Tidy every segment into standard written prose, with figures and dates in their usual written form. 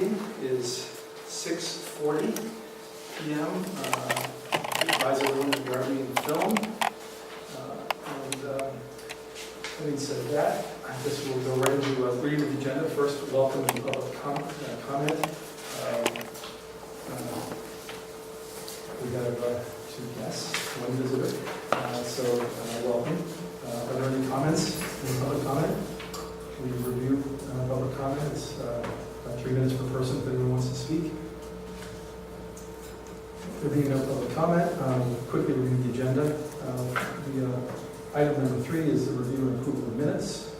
Is 6:40 p.m. Advise everyone to be in the film. Having said that, I guess we'll go right into reading the agenda. First, welcome and public comment. We have two guests, one visitor. So welcome. Are there any comments? Any public comment? We review public comment. It's 3 minutes per person if anyone wants to speak. There being no public comment, quickly review the agenda. Item number 3 is the review and approval of minutes.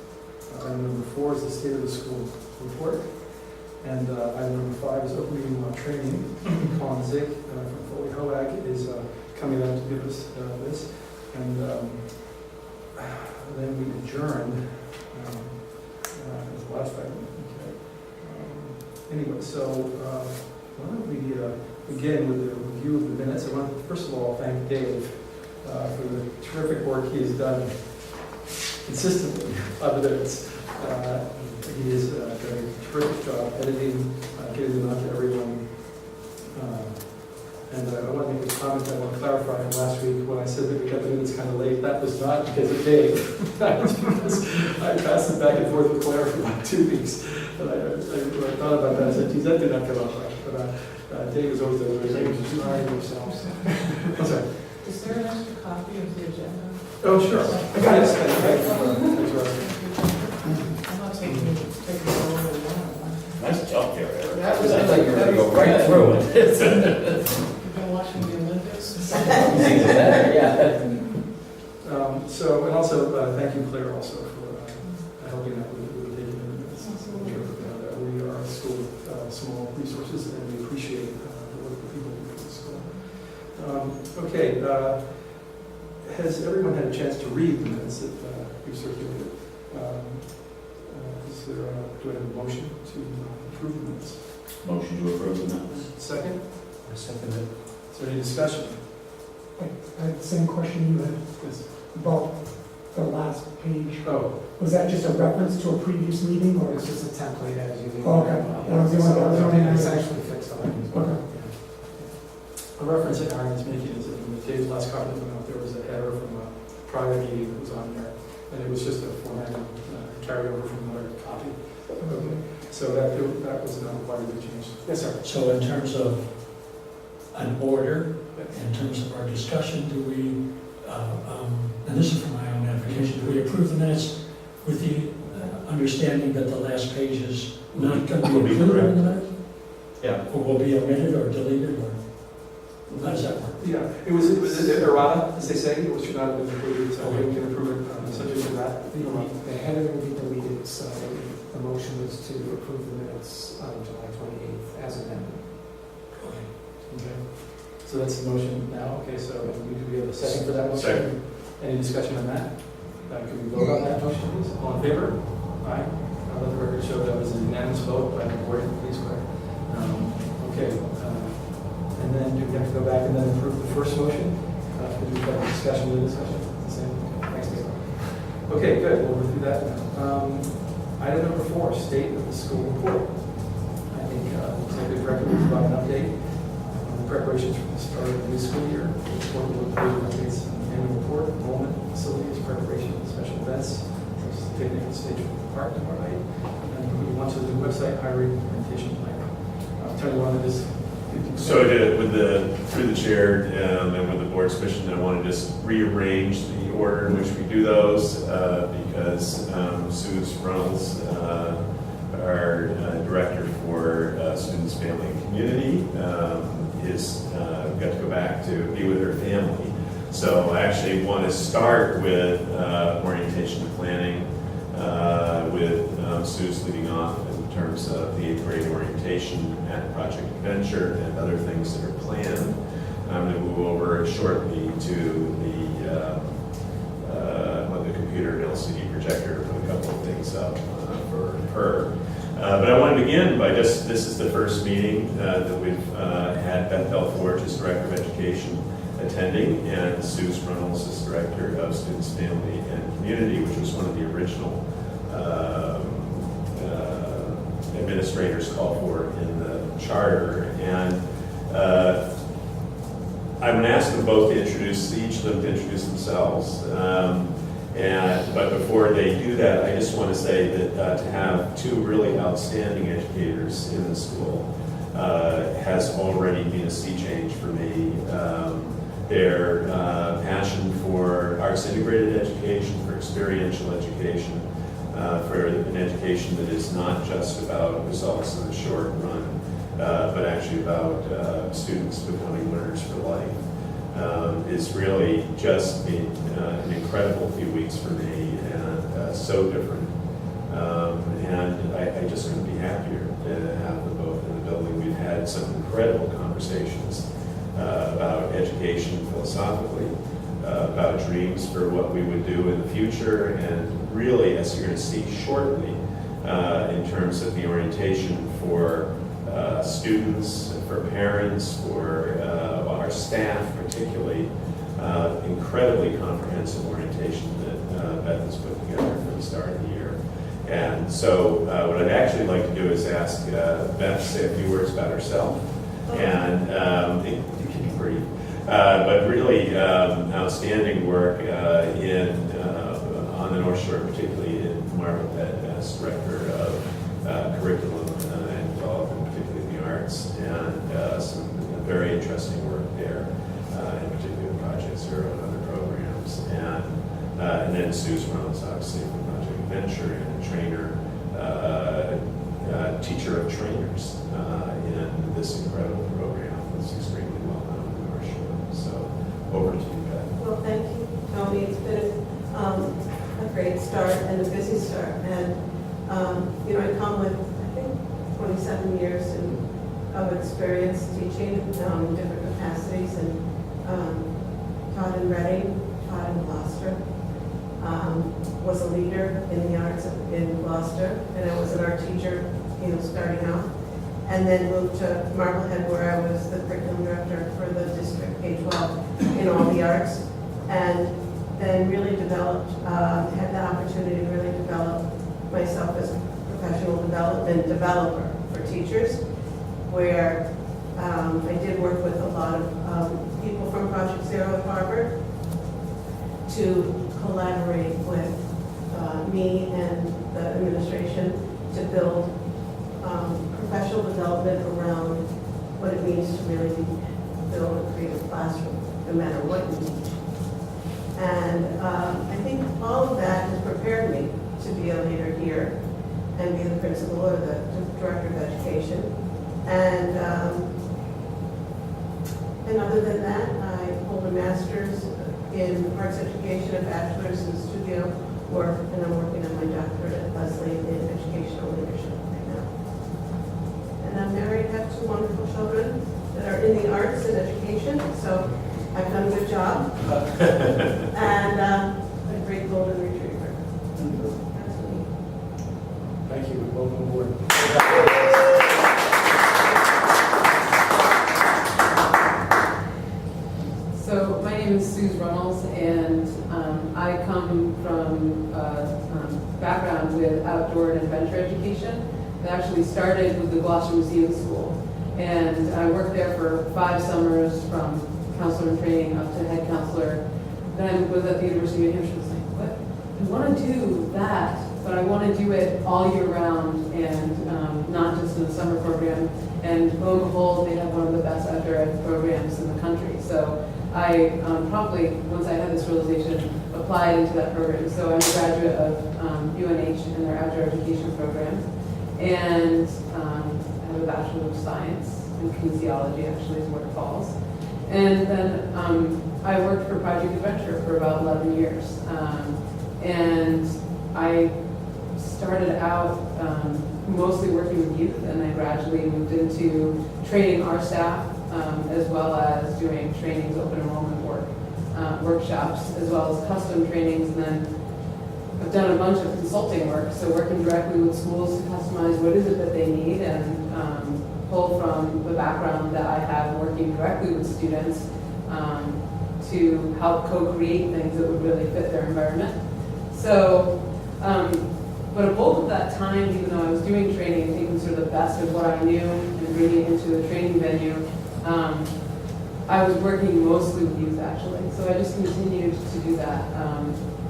Item number 4 is the state of the school report. And item number 5 is open meeting law training. Colin Zick from Foley Hoag is coming out to give us this. And then we adjourn as the last item. Anyway, so why don't we begin with the review of the minutes. I want to first of all thank Dave for the terrific work he has done consistently on the minutes. He has done a terrific job editing, getting them out to everyone. And I want to make a comment I want to clarify. Last week when I said that we got the minutes kind of late, that was not because of Dave. That was because I passed it back and forth with Claire for like 2 weeks. And I thought about that. I said, geez, that did not come out right. But Dave was always the way. Dave was just hiring themselves. I'm sorry. Is there an extra copy of the agenda? Oh, sure. I got it. Thanks, I'm not taking it over one. Nice job, Gary. That was I thought you were going to go right through it. You've been watching the Olympics? Yeah. So, and also, thank you, Claire, also for helping out with taking the minutes. We are a school with small resources, and we appreciate the work that people do for the school. Okay, has everyone had a chance to read the minutes that we circulated? Do I have a motion to approve the minutes? Motion to approve the minutes. Second? I second it. Is there any discussion? I had the same question you had Yes. about the last page. Oh, Was that just a reference to a previous meeting, or It's just a template as you leave. Oh, okay. That was the only It's thing. actually fixed already. Okay. a reference that Aaron's making is that in Dave's last copy that went out, there was a header from a prior meeting that was on there, and it was just a formatting carryover from another copy. Okay. So that was not required to be changed. Yes, sir. So in terms of an order, in terms of our discussion, do we, and this is for my own edification, do we approve the minutes with the understanding that the last page is not going to Will be be included in the correct. minutes? Yeah. Or will be omitted or deleted, or how does that work? Yeah, it was errata, as they say, it was should not have been included, so we can approve it subject to that. The header will be deleted, so the motion was to approve the minutes on July 28th as amended. Okay. So that's the motion now. Okay, so do we have a second for that motion? Second. Any discussion on that? Can we vote on that motion, please? All in favor? Aye. Let the record show that was a unanimous vote by the board. Please, Claire. Okay. And then do we have to go back and then approve the first motion? Could we have a discussion with discussion? The same? Okay, thanks, Dave. Okay, good. We'll go through that now. Item number 4, state of the school report. I think Executive Director will provide an update on the preparations for the start of the new school year. The report will include updates on the annual report, enrollment, facilities, preparation, special events, picnic and stage for the park tomorrow night, and we want to the website hiring orientation plan. Tony, you want to just So I did, through the chair and with the board's permission, I want to just rearrange the order in which we do those because Suze Reynolds, our director for students, family, and community, is got to go back to be with her family. So I actually want to start with orientation and planning with Suze leading off in terms of the 8th grade orientation at Project Adventure and other things that are planned. I'm going to move over shortly to the computer and LCD projector to put a couple of things up for her. But I want to begin by this is the first meeting that we've had Beth Belfort as Director of Education attending, and Suze Reynolds as Director of Students, Family, and Community, which was one of the original administrators called for in charter. And I'm going to ask them both to introduce, each of them to introduce themselves. But before they do that, I just want to say that to have two really outstanding educators in the school has already been a sea change for me. Their passion for arts integrated education, for experiential education, for an education that is not just about results in the short run, but actually about students becoming learners for life. It's really just been an incredible few weeks for me, and so different. And I just couldn't be happier to have them both in the building. We've had some incredible conversations about education philosophically, about dreams for what we would do in the future, and really, as you're going to see shortly, in terms of the orientation for students, for parents, for our staff particularly, incredibly comprehensive orientation that Beth has put together for the start of the year. And so what I'd actually like to do is ask Beth to say a few words about herself. And it can be brief, but really outstanding work on the North Shore, particularly in Marblehead as director of curriculum and development, particularly in the arts, and some very interesting work there, in particular Project Zero and other programs. And then Suze Reynolds, obviously, from Project Adventure, and a trainer, teacher of trainers in this incredible program that's extremely well known in the North Shore. So over to you, Beth. Well, thank you, Tony. It's been a great start and a busy start. And, I come with, I think, 27 years of experience teaching in different capacities, and taught in Reading, taught in Gloucester, was a leader in the arts in Gloucester, and I was an art teacher, starting out. And then moved to Marblehead, where I was the curriculum director for the district K-12 in all the arts. And then really developed, had the opportunity to really develop myself as a professional development developer for teachers, where I did work with a lot of people from Project Zero at Harvard to collaborate with me and the administration to build professional development around what it means to really build a creative classroom, no matter what you teach. And I think all of that has prepared me to be a leader here and be the principal or the director of education. And other than that, I hold a master's in arts education, a bachelor's in studio work, and I'm working on my doctorate at Leslie in educational leadership right now. And I'm married, have two wonderful children that are in the arts and education, so I've done a good job. And a great golden retriever. That's me. Thank you. Welcome aboard. So my name is Suze Reynolds, and I come from a background with outdoor and adventure education. It actually started with the Gloucester Museum School, and I worked there for 5 summers from counselor in training up to head counselor. Then I was at the University of New Hampshire. I was like, what? I want to do that, but I want to do it all year round and not just in the summer program. And lo and behold, they have one of the best outdoor ed programs in the country. So I promptly, once I had this realization, applied into that program. So I'm a graduate of UNH and their outdoor education program. And I have a Bachelor of Science in kinesiology, actually, is where it falls. And then I worked for Project Adventure for about 11 years. And I started out mostly working with youth, and I gradually moved into training our staff, as well as doing trainings, open enrollment workshops, as well as custom trainings. And then I've done a bunch of consulting work, so working directly with schools to customize what is it that they need, and pull from the background that I have working directly with students to help co-create things that would really fit their environment. So, but a bulk of that time, even though I was doing training and taking sort of the best of what I knew and and bringing it into a training venue, I was working mostly with youth actually. So I just continued to do that.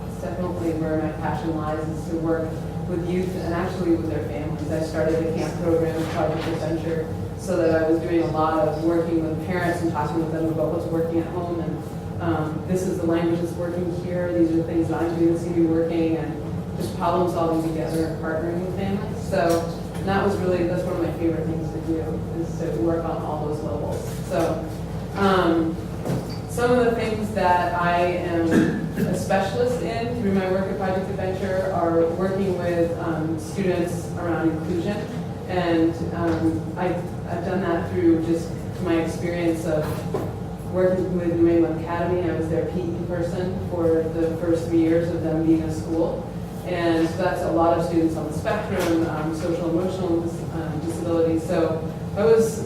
It's definitely where my passion lies, is to work with youth and actually with their families. I started a camp program, Project Adventure, so that I was doing a lot of working with parents and talking with them about what's working at home, and this is the language that's working here, these are the things that I'm doing that seem to be working, and just problem solving together and partnering with families. So that's one of my favorite things to do, is to work on all those levels. So some of the things that I am a specialist in through my work at Project Adventure are working with students around inclusion. And I've done that through just my experience of working with New England Academy. I was their PE person for the first 3 years of them being a school. And that's a lot of students on the spectrum, social emotional disability. So I was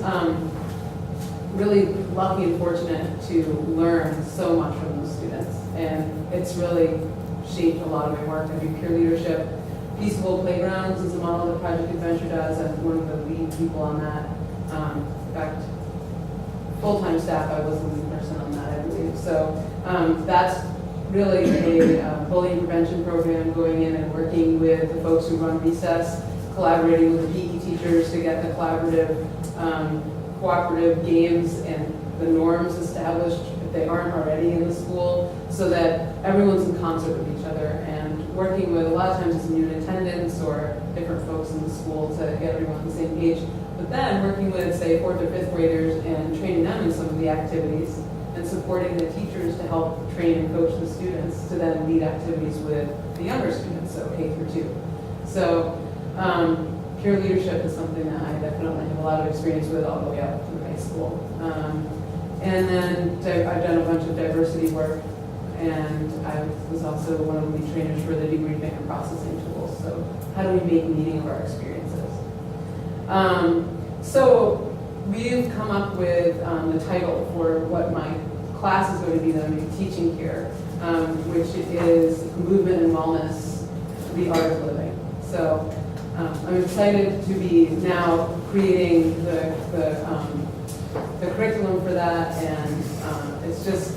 really lucky and fortunate to learn so much from those students. And it's really shaped a lot of my work. I do peer leadership. Peaceable Playgrounds is a model that Project Adventure does. I'm one of the lead people on that. In fact, full-time staff, I was the lead person on that, I believe. So that's really a bullying prevention program, going in and working with the folks who run recess, collaborating with the PE teachers to get the collaborative, cooperative games and the norms established if they aren't already in the school, so that everyone's in concert with each other, and working with, a lot of times it's new attendants or different folks in the school to get everyone on the same page. But then working with, say, 4th or 5th graders and training them in some of the activities, and supporting the teachers to help train and coach the students to then lead activities with the younger students, so K through 2. So peer leadership is something that I definitely have a lot of experience with all the way up through high school. And then I've done a bunch of diversity work, and I was also one of the lead trainers for the debriefing and processing tools. So how do we make meaning of our experiences? So we've come up with the title for what my class is going to be that I'm going to be teaching here, which is Movement and Wellness, the Art of Living. So I'm excited to be now creating the curriculum for that, and it's just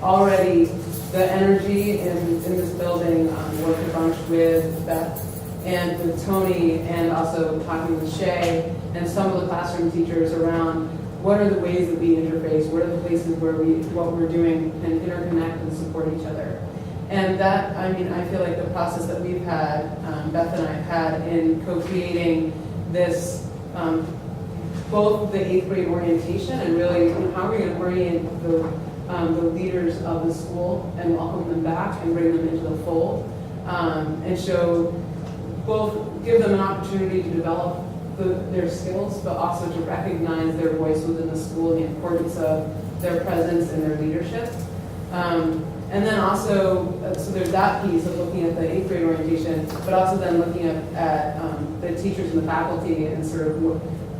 already the energy in this building. Worked a bunch with Beth and with Tony, and also talking with Shay and some of the classroom teachers around what are the ways that we interface, what are the places where what we're doing can interconnect and support each other. And that, I mean, I feel like the process that we've had, Beth and I have had in co-creating this, both the 8th grade orientation and really how are we going to orient the leaders of the school and welcome them back and bring them into the fold, and show both, give them an opportunity to develop their skills, but also to recognize their voice within the school, the importance of their presence and their leadership. And then also, so there's that piece of looking at the 8th grade orientation, but also then looking at the teachers and the faculty and sort of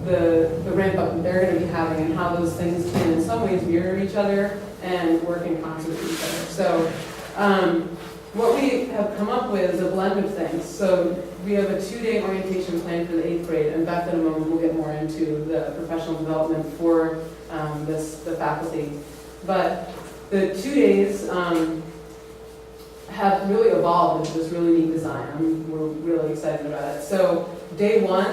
the ramp up that they're going to be having, and how those things can in some ways mirror each other and work in concert with each other. So what we have come up with is a blend of things. So we have a 2-day orientation plan for the 8th grade, and Beth in a moment will get more into the professional development for the faculty. But the 2 days have really evolved into this really neat design. We're really excited about it. So day 1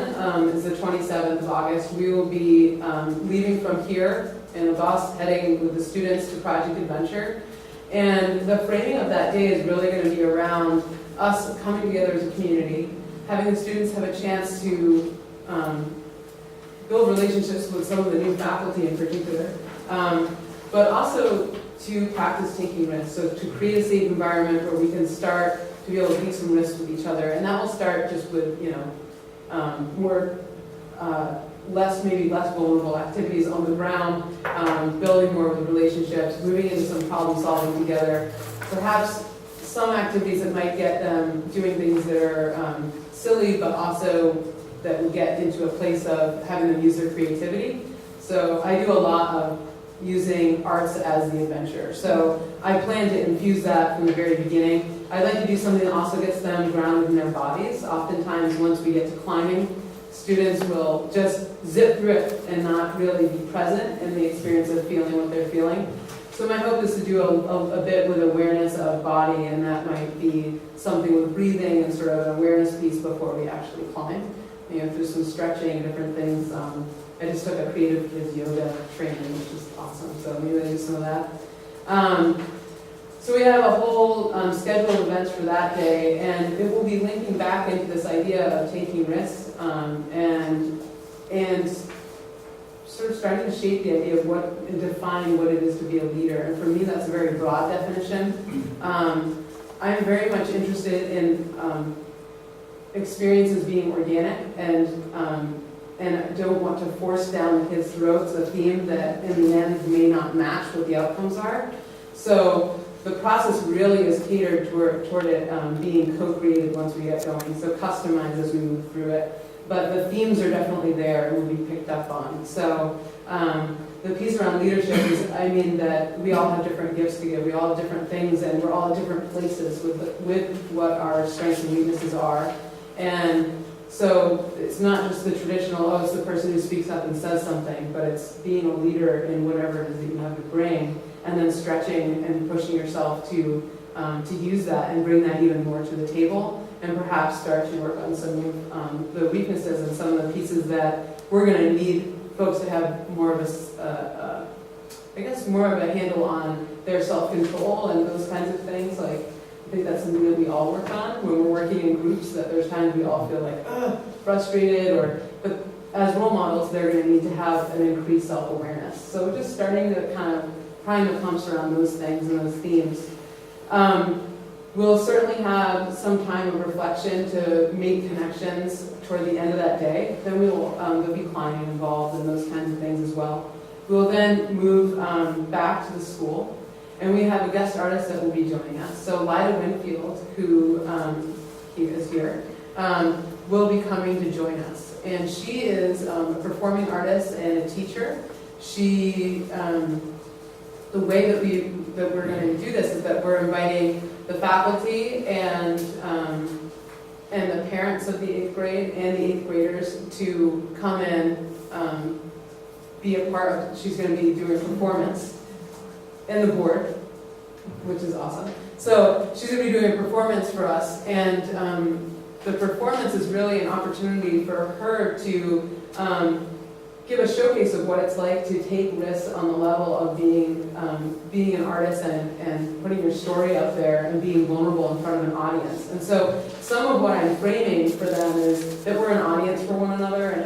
is the 27th of August. We will be leaving from here in a bus, heading with the students to Project Adventure. And the framing of that day is really going to be around us coming together as a community, having the students have a chance to build relationships with some of the new faculty in particular, but also to practice taking risks, so to create a safe environment where we can start to be able to take some risks with each other. And that will start just with, more, maybe less vulnerable activities on the ground, building more of the relationships, moving into some problem solving together, perhaps some activities that might get them doing things that are silly, but also that will get into a place of having them use their creativity. So I do a lot of using arts as the adventure. So I plan to infuse that from the very beginning. I'd like to do something that also gets them grounded in their bodies. Oftentimes, once we get to climbing, students will just zip through it and not really be present in the experience of feeling what they're feeling. So my hope is to do a bit with awareness of body, and that might be something with breathing and sort of an awareness piece before we actually climb. You know, through some stretching, different things. I just took a creative kids yoga training, which is awesome. So maybe I do some of that. So we have a whole scheduled events for that day, and it will be linking back into this idea of taking risks and sort of starting to shape the idea of what and define what it is to be a leader. And for me, that's a very broad definition. I'm very much interested in experiences being organic, and I don't want to force down kids' throats a theme that in the end may not match what the outcomes are. So the process really is catered toward it being co-created once we get going, so customized as we move through it. But the themes are definitely there and will be picked up on. So the piece around leadership is, I mean, that we all have different gifts to give, we all have different things, and we're all at different places with what our strengths and weaknesses are. And so it's not just the traditional, oh, it's the person who speaks up and says something, but it's being a leader in whatever it is that you have to bring, and then stretching and pushing yourself to use that and bring that even more to the table, and perhaps start to work on some of the weaknesses and some of the pieces that we're going to need folks to have more of a, I guess, more of a handle on their self-control and those kinds of things. Like, I think that's something that we all work on when we're working in groups, that there's times we all feel like, frustrated, but as role models, they're going to need to have an increased self-awareness. So just starting to kind of prime the pumps around those things and those themes. We'll certainly have some time of reflection to make connections toward the end of that day. Then there'll be climbing involved and those kinds of things as well. We'll then move back to the school, and we have a guest artist that will be joining us. So Lida Winfield, who is here, will be coming to join us. And she is a performing artist and a teacher. She, the way that we're going to do this is that we're inviting the faculty and the parents of the 8th grade and the 8th graders to come in, be a part of. She's going to be doing a performance in the board, which is awesome. So she's going to be doing a performance for us, and the performance is really an opportunity for her to give a showcase of what it's like to take risks on the level of being an artist and putting your story out there and being vulnerable in front of an audience. And so some of what I'm framing for them is that we're an audience for one another, and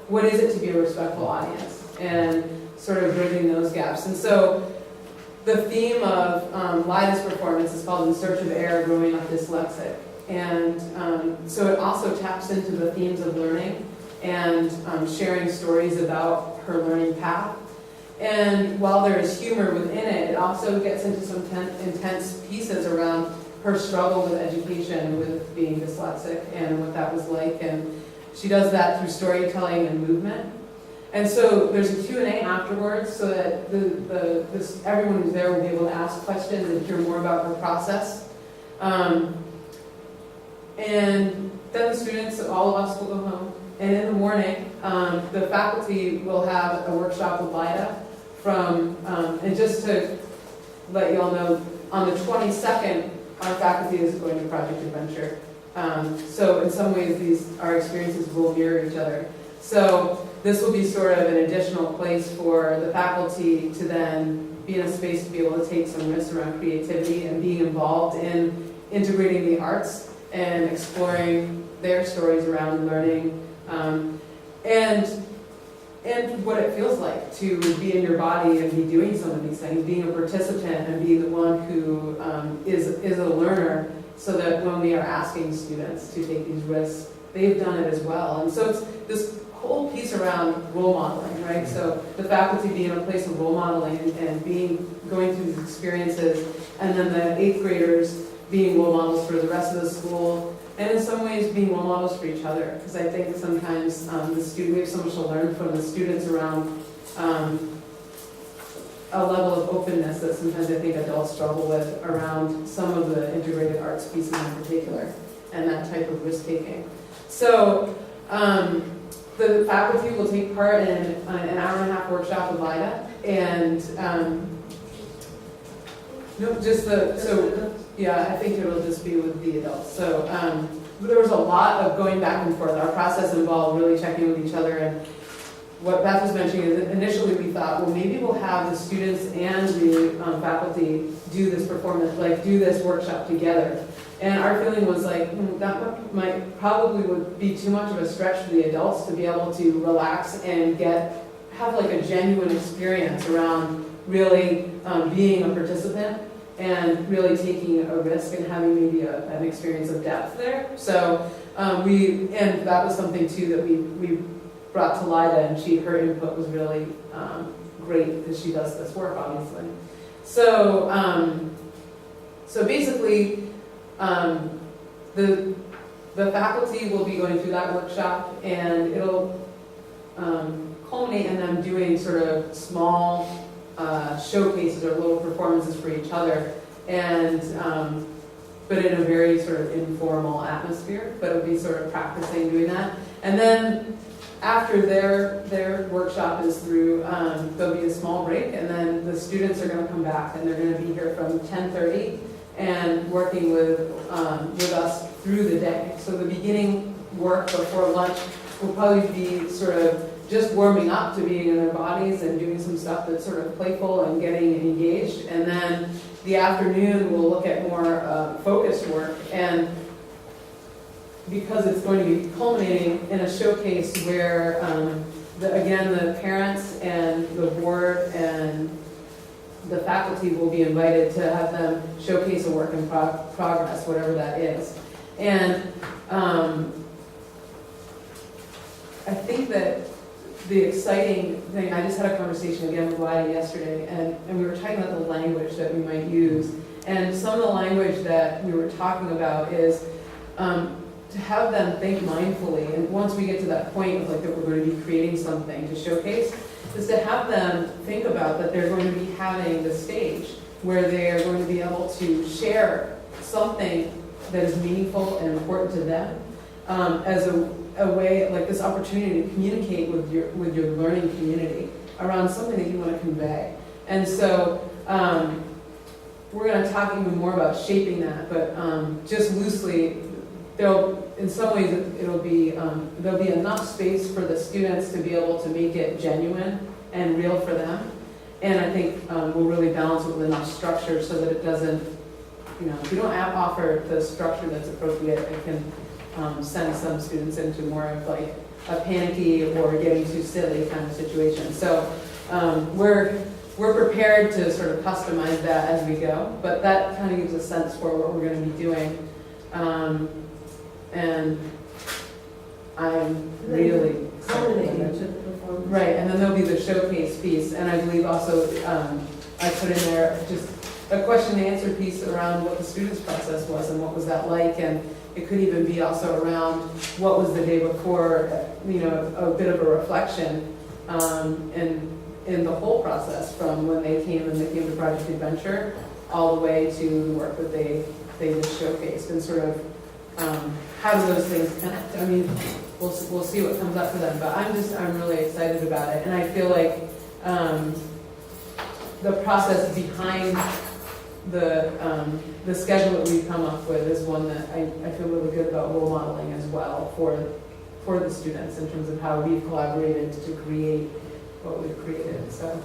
what is it to be a respectful audience, and sort of bridging those gaps. And so the theme of Lida's performance is called In Search of Air, Growing Up Dyslexic. And so it also taps into the themes of learning and sharing stories about her learning path. And while there is humor within it, it also gets into some intense pieces around her struggle with education, with being dyslexic, and what that was like. And she does that through storytelling and movement. And so there's a Q&A afterwards, so that everyone who's there will be able to ask questions and hear more about her process. And then the students, all of us, will go home. And in the morning, the faculty will have a workshop with Lida and just to let you all know, on the 22nd, our faculty is going to Project Adventure. So in some ways, our experiences will mirror each other. So this will be sort of an additional place for the faculty to then be in a space to be able to take some risks around creativity and being involved in integrating the arts and exploring their stories around learning, and what it feels like to be in your body and be doing some of these things, being a participant and being the one who is a learner, so that when we are asking students to take these risks, they've done it as well. And so it's this whole piece around role modeling, right? So the faculty being in a place of role modeling and going through these experiences, and then the 8th graders being role models for the rest of the school, and in some ways being role models for each other. Because I think sometimes we have so much to learn from the students around a level of openness that sometimes I think adults struggle with around some of the integrated arts pieces in particular, and that type of risk-taking. So, the faculty will take part in an hour-and-a-half workshop with LIDA, and, no, just so, yeah, I think it'll just be with the adults. So, there was a lot of going back and forth. Our process involved really checking with each other, and what Beth was mentioning is that initially we thought, well, maybe we'll have the students and the faculty do this performance, like do this workshop together. And our feeling was like, that might probably would be too much of a stretch for the adults to be able to relax and have like a genuine experience around really being a participant and really taking a risk and having maybe an experience of depth there. So and that was something too that we brought to Lida, and her input was really great because she does this work, obviously. So, so basically, the faculty will be going through that workshop, and it'll culminate in them doing sort of small showcases or little performances for each other, and but in a very sort of informal atmosphere. But it'll be sort of practicing doing that, and then after their workshop is through, there'll be a small break, and then the students are going to come back, and they're going to be here from 10:30 and working with us through the day. So the beginning work before lunch will probably be sort of just warming up to being in their bodies and doing some stuff that's sort of playful and getting engaged. And then the afternoon we'll look at more focused work, and because it's going to be culminating in a showcase where, again, the parents and the board and the faculty will be invited to have them showcase a work in progress, whatever that is. And I think that the exciting thing, I just had a conversation again with Lydia yesterday, and we were talking about the language that we might use. And some of the language that we were talking about is to have them think mindfully, and once we get to that point of like that we're going to be creating something to showcase, is to have them think about that they're going to be having the stage where they're going to be able to share something that is meaningful and important to them as a way, like this opportunity to communicate with your learning community around something that you want to convey. And so we're going to talk even more about shaping that, but just loosely, in some ways there'll be enough space for the students to be able to make it genuine and real for them. And I think we'll really balance it with enough structure so that it doesn't, if we don't offer the structure that's appropriate, it can send some students into more of like a panicky or getting too silly kind of situation. So we're prepared to sort of customize that as we go, but that kind of gives a sense for what we're going to be doing. And I'm really Culminating excited. to the performance. Right, and then there'll be the showcase piece, and I believe also I put in there just a question and answer piece around what the students' process was and what was that like, and it could even be also around what was the day before, a bit of a reflection in the whole process from when they came to Project Adventure all the way to the work that they just showcased, and sort of how do those things connect? I mean, we'll see what comes up for them, but I'm really excited about it, and I feel like the process behind the schedule that we've come up with is one that I feel really good about role modeling as well for the students in terms of how we've collaborated to create what we've created. So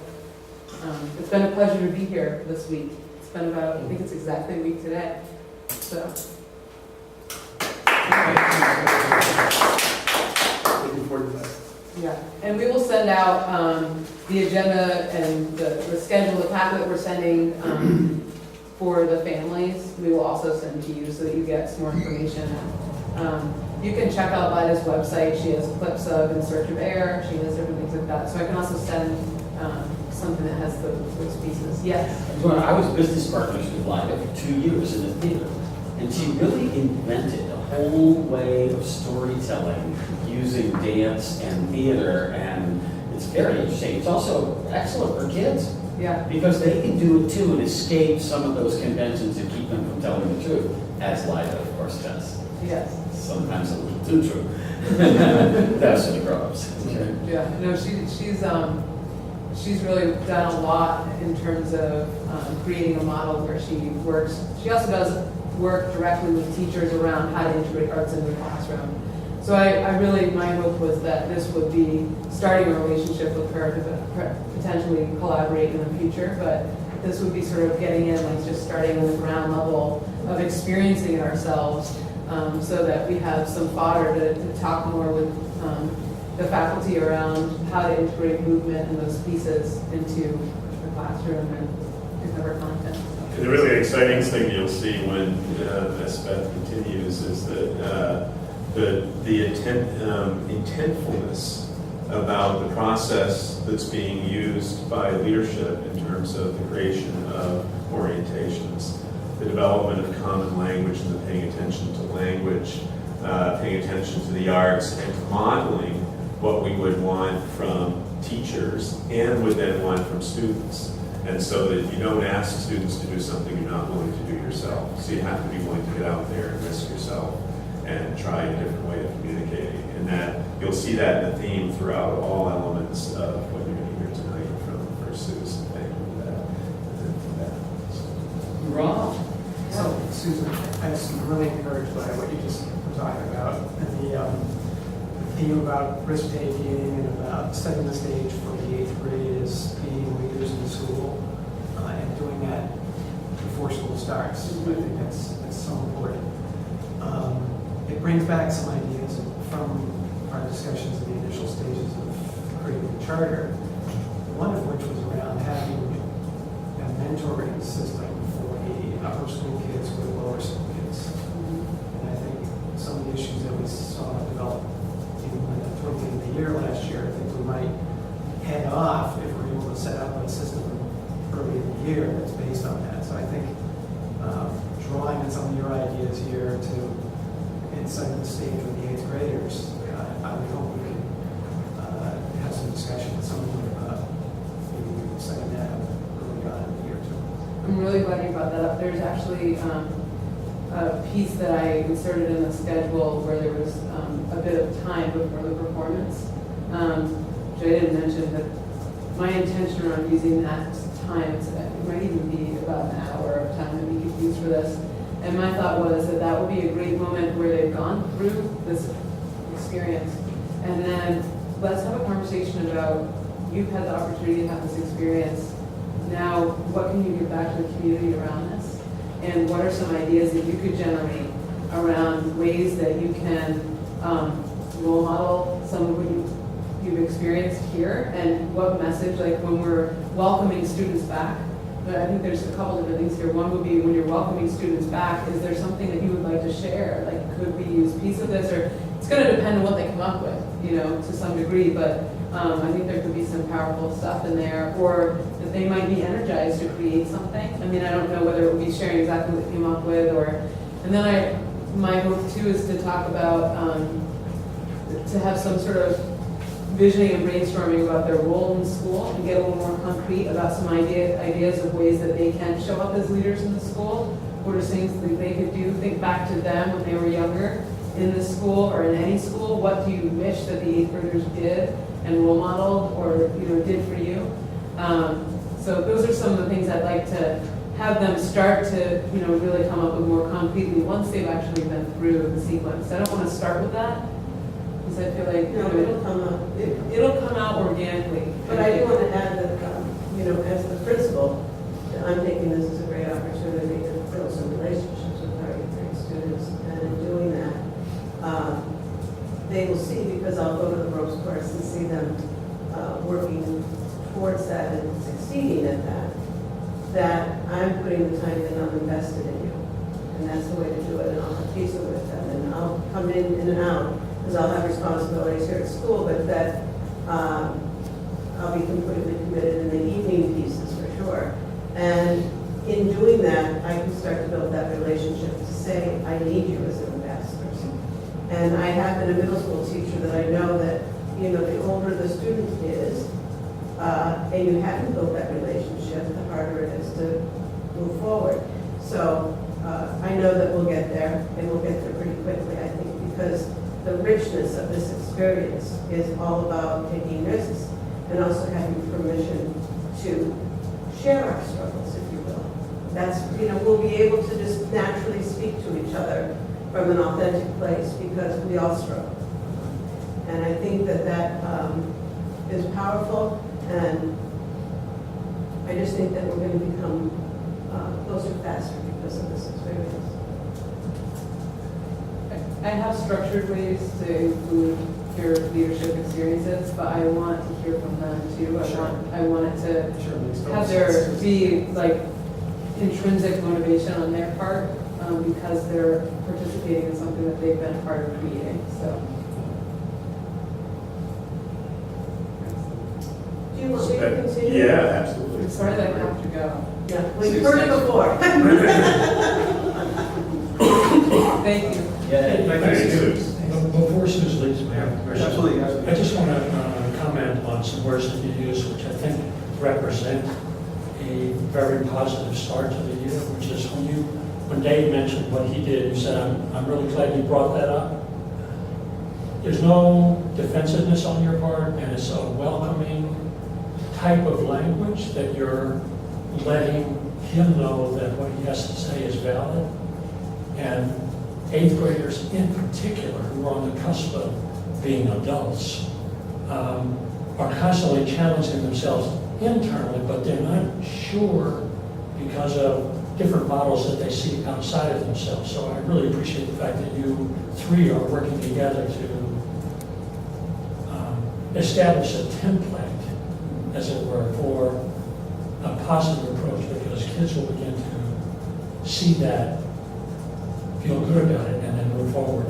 it's been a pleasure to be here this week. It's been about, I think it's exactly a week today. So. Looking forward to that. Yeah, and we will send out the agenda and the schedule, the packet that we're sending for the families. We will also send to you so that you get some more information. You can check out Lida's website. She has clips of In Search of Air. She has different things like that. So I can also send something that has those pieces. Yes? Well, I was business partners with Lida for 2 years in the theater, and she really invented a whole way of storytelling using dance and theater, and it's very interesting. It's also excellent for kids Yeah. because they can do it too and escape some of those conventions and keep them from telling the truth, as Lida, of course, does. Yes. Sometimes a little Too true. That's the crops. Okay. Yeah, no, she's really done a lot in terms of creating a model where she works. She also does work directly with teachers around how to integrate arts into the classroom. So I really, my hope was that this would be starting a relationship with her to potentially collaborate in the future, but this would be sort of getting in, like just starting on the ground level of experiencing it ourselves, so that we have some fodder to talk more with the faculty around how to integrate movement and those pieces into the classroom and cover content. And the really exciting thing you'll see when SBET continues is that the intentfulness about the process that's being used by leadership in terms of the creation of orientations, the development of common language and the paying attention to language, paying attention to the arts, and to modeling what we would want from teachers and would then want from students. And so that you don't ask students to do something you're not willing to do yourself. So you have to be willing to get out there and risk yourself and try a different way of communicating. And that you'll see that in the theme throughout all elements of what you're going to hear tonight from Susan. Thank you for that. Rob? So, Susan, I was really encouraged by what you just were talking about, and the theme about risk-taking and about setting the stage for the 8th grade as being leaders in the school, and doing that before school starts. I think that's so important. It brings back some ideas from our discussions in the initial stages of creating the charter, one of which was around having a mentoring system for the upper school kids with lower school kids. And I think some of the issues that we saw develop toward the end of the year last year, I think we might head off if we're able to set up a system early in the year that's based on that. So I think drawing on some of your ideas here to inside the stage with the 8th graders, I would hope we can have some discussion with some of them about maybe setting that up early on in the year too. I'm really glad you brought that up. There's actually a piece that I inserted in the schedule where there was a bit of time before the performance, which I didn't mention, but my intention around using that time, it might even be about an hour of time that we could use for this. And my thought was that that would be a great moment where they've gone through this experience. And then let's have a conversation about, you've had the opportunity to have this experience. Now, what can you give back to the community around this? And what are some ideas that you could generate around ways that you can role model some of what you've experienced here? And what message, like when we're welcoming students back, but I think there's a couple different things here. One would be when you're welcoming students back, is there something that you would like to share? Like, could we use a piece of this? Or it's going to depend on what they come up with, to some degree. But I think there could be some powerful stuff in there, or that they might be energized to create something. I mean, I don't know whether it would be sharing exactly what they came up with, and then my hope too is to talk about, to have some sort of visioning and brainstorming about their role in school and get a little more concrete about some ideas of ways that they can show up as leaders in the school. What are things that they could do? Think back to them when they were younger in the school or in any school. What do you wish that the 8th graders did and role modeled or did for you? So those are some of the things I'd like to have them start to really come up with more concretely once they've actually been through the sequence. I don't want to start with that, because I feel like It'll come up. it'll come out organically. But I do want to add that, as the principal, I'm taking this as a great opportunity to build some relationships with our 8th grade students. And in doing that, they will see, because I'll go to the ropes course and see them working towards that and succeeding at that I'm putting the time that I'm invested in you. And that's the way to do it. And I'll have piece of it with them. And I'll come in and out, because I'll have responsibilities here at school, but that I'll be completely committed in the evening pieces for sure. And in doing that, I can start to build that relationship to say, I need you as ambassadors. And I have been a middle school teacher that I know that, the older the student is, and you haven't built that relationship, the harder it is to move forward. So I know that we'll get there, and we'll get there pretty quickly, I think, because the richness of this experience is all about taking risks and also having permission to share our struggles, if you will. That's, we'll be able to just naturally speak to each other from an authentic place because we all struggle. And I think that is powerful, and I just think that we're going to become closer faster because of this experience. I have structured ways to include peer leadership experiences, but I want to hear from them too. I want it to Sure, makes total have there sense. be like intrinsic motivation on their part because they're participating in something that they've been a part of creating. So. Do you want me to continue? Yeah, absolutely. Sorry that I have to go. Yeah, we've heard it before. Thank you. Thanks, Suze. Before Susan leaves, may I have a question? Absolutely, I absolutely. just want to comment on some words that you used, which I think represent a very positive start to the year, which is when Dave mentioned what he did, you said, I'm really glad you brought that up. There's no defensiveness on your part, and it's a welcoming type of language that you're letting him know that what he has to say is valid. And 8th graders in particular, who are on the cusp of being adults, are constantly challenging themselves internally, but they're not sure because of different models that they see outside of themselves. So I really appreciate the fact that you three are working together to establish a template, as it were, for a positive approach, because kids will begin to see that, feel good about it, and then move forward.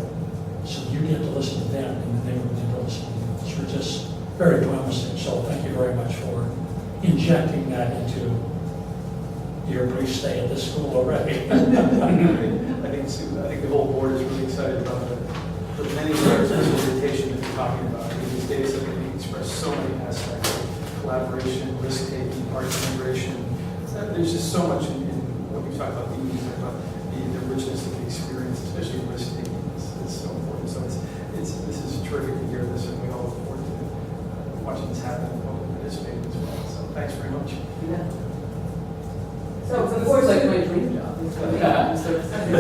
So you get to listen to them, and then they will begin to listen to you. It's just very promising. So thank you very much for injecting that into your brief stay at this school already. I think the whole board is really excited about the many layers of presentation that you're talking about. These days, I think you express so many aspects of collaboration, risk-taking, parts integration. There's just so much in what you talk about, the richness of the experience, especially risk-taking. It's so important. So this is terrific to hear this, and we all look forward to watching this happen and hopefully participating as well. So thanks very much. Yeah. So This before is like Sue- my dream job. I'm so excited.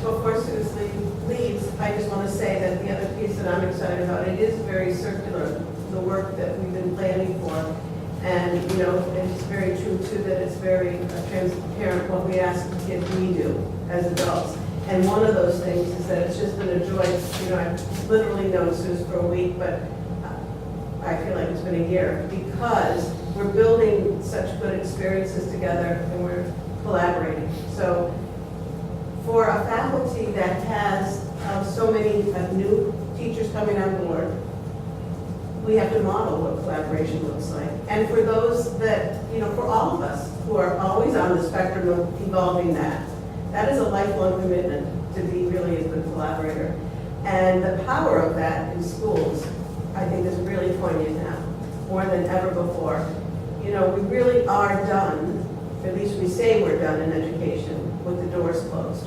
Before Susan leaves, I just want to say that the other piece that I'm excited about, it is very circular, the work that we've been planning for. And, it's very true too that it's very transparent what we ask the kids we do as adults. And one of those things is that it's just been a joy. I've literally known Suze for a week, but I feel like it's been a year because we're building such good experiences together and we're collaborating. So for a faculty that has so many new teachers coming on board, we have to model what collaboration looks like. And for those that, for all of us who are always on the spectrum of evolving that is a lifelong commitment to be really a good collaborator. And the power of that in schools, I think, is really poignant now, more than ever before. We really are done, at least we say we're done in education, with the doors closed.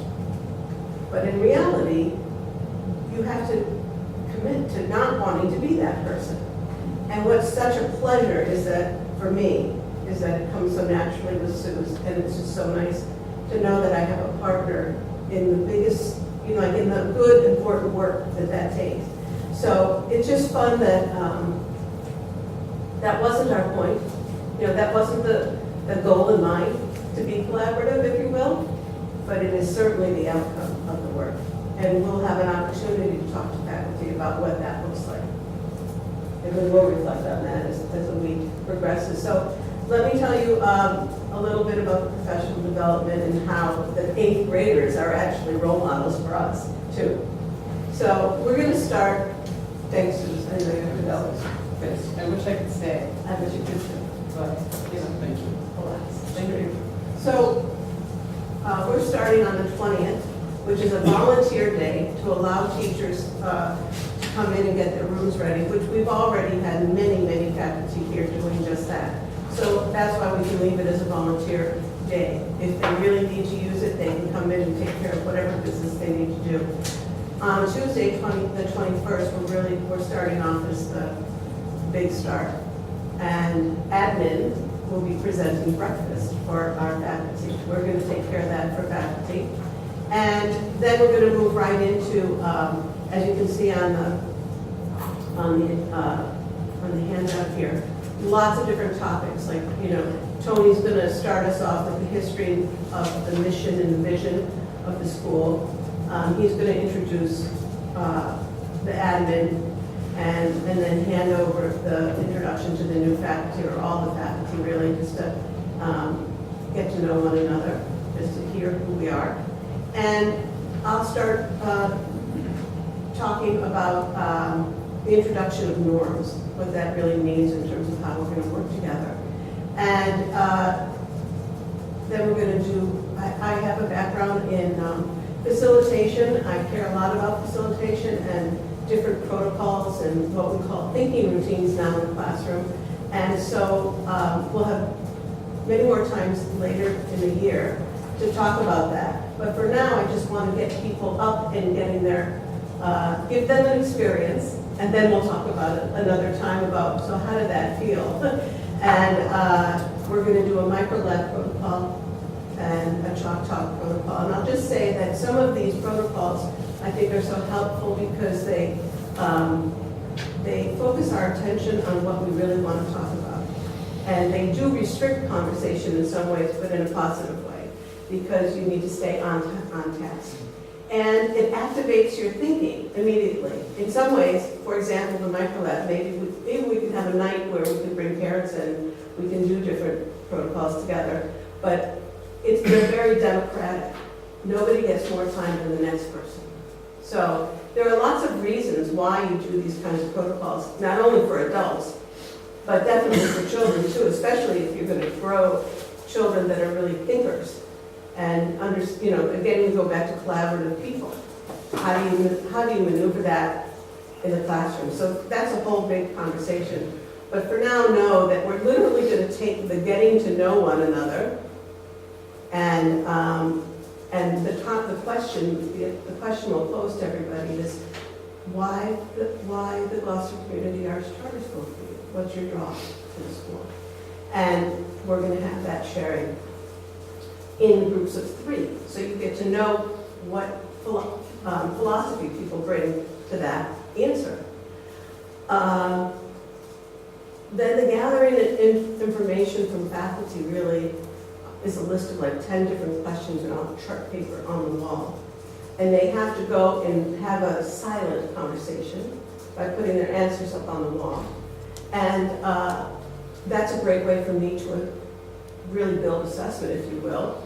But in reality, you have to commit to not wanting to be that person. And what's such a pleasure is that, for me, is that it comes so naturally with Suze, and it's just so nice to know that I have a partner in the biggest, like in the good, important work that takes. So it's just fun that that wasn't our point. That wasn't the goal in mind, to be collaborative, if you will, but it is certainly the outcome of the work. And we'll have an opportunity to talk to faculty about what that looks like. And then we'll reflect on that as the week progresses. So let me tell you a little bit about the professional development and how the 8th graders are actually role models for us, too. So we're going to start, thanks, Susan, anybody have to go? I wish I could stay, I bet you could too. but, Thank you. Relax. Thank you. So we're starting on the 20th, which is a volunteer day to allow teachers to come in and get their rooms ready, which we've already had many faculty here doing just that. So that's why we can leave it as a volunteer day. If they really need to use it, they can come in and take care of whatever business they need to do. On Tuesday, the 21st, we're starting off as the big start. And admin will be presenting breakfast for our faculty. We're going to take care of that for faculty. And then we're going to move right into, as you can see on the handout here, lots of different topics. Like, Tony's going to start us off with the history of the mission and the vision of the school. He's going to introduce the admin and then hand over the introduction to the new faculty, or all the faculty really, just to get to know one another, just to hear who we are. And I'll start talking about the introduction of norms, what that really means in terms of how we're going to work together. And then we're going to do, I have a background in facilitation. I care a lot about facilitation and different protocols and what we call thinking routines now in the classroom. And so we'll have many more times later in the year to talk about that. But for now, I just want to get people up and getting their, give them an experience, and then we'll talk about it another time about, so how did that feel? And we're going to do a micro-lab protocol and a chalk talk protocol. And I'll just say that some of these protocols I think are so helpful because they focus our attention on what we really want to talk about. And they do restrict conversation in some ways, but in a positive way, because you need to stay on task. And it activates your thinking immediately. In some ways, for example, the microlab, maybe we can have a night where we can bring parents in, we can do different protocols together, but they're very democratic. Nobody gets more time than the next person. So there are lots of reasons why you do these kinds of protocols, not only for adults, but definitely for children too, especially if you're going to grow children that are really thinkers. And again, we go back to collaborative people. How do you maneuver that in the classroom? So that's a whole big conversation. But for now, know that we're literally going to take the getting to know one another, and the question we'll pose to everybody is why the Gloucester Community Arts Charter School for you? What's your draw to the school? And we're going to have that sharing in groups of 3. So you get to know what philosophy people bring to that answer. Then the gathering information from faculty really is a list of like 10 different questions and on chart paper on the wall. And they have to go and have a silent conversation by putting their answers up on the wall. And that's a great way for me to really build assessment, if you will,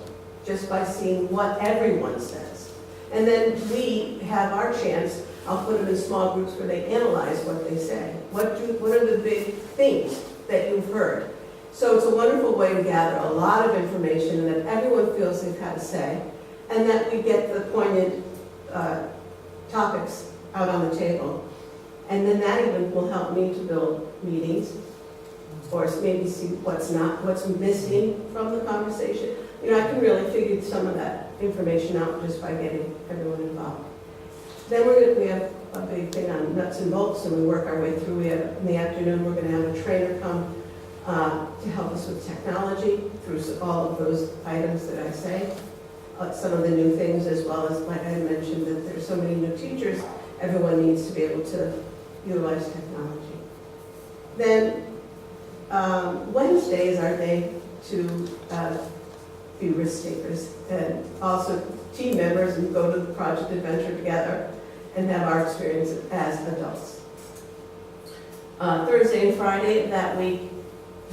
just by seeing what everyone says. And then we have our chance, I'll put them in small groups where they analyze what they say. What are the big things that you've heard? So it's a wonderful way to gather a lot of information and that everyone feels they've had a say, and that we get the pointed topics out on the table. And then that even will help me to build meetings, or maybe see what's missing from the conversation. I can really figure some of that information out just by getting everyone involved. Then we have a big thing on nuts and bolts, and we work our way through. In the afternoon, we're going to have a trainer come to help us with technology through all of those items that I say. Some of the new things, as well as, like I mentioned, that there's so many new teachers, everyone needs to be able to utilize technology. Then Wednesday is our day to be risk takers and also team members and go to the project adventure together and have our experience as adults. Thursday and Friday that week,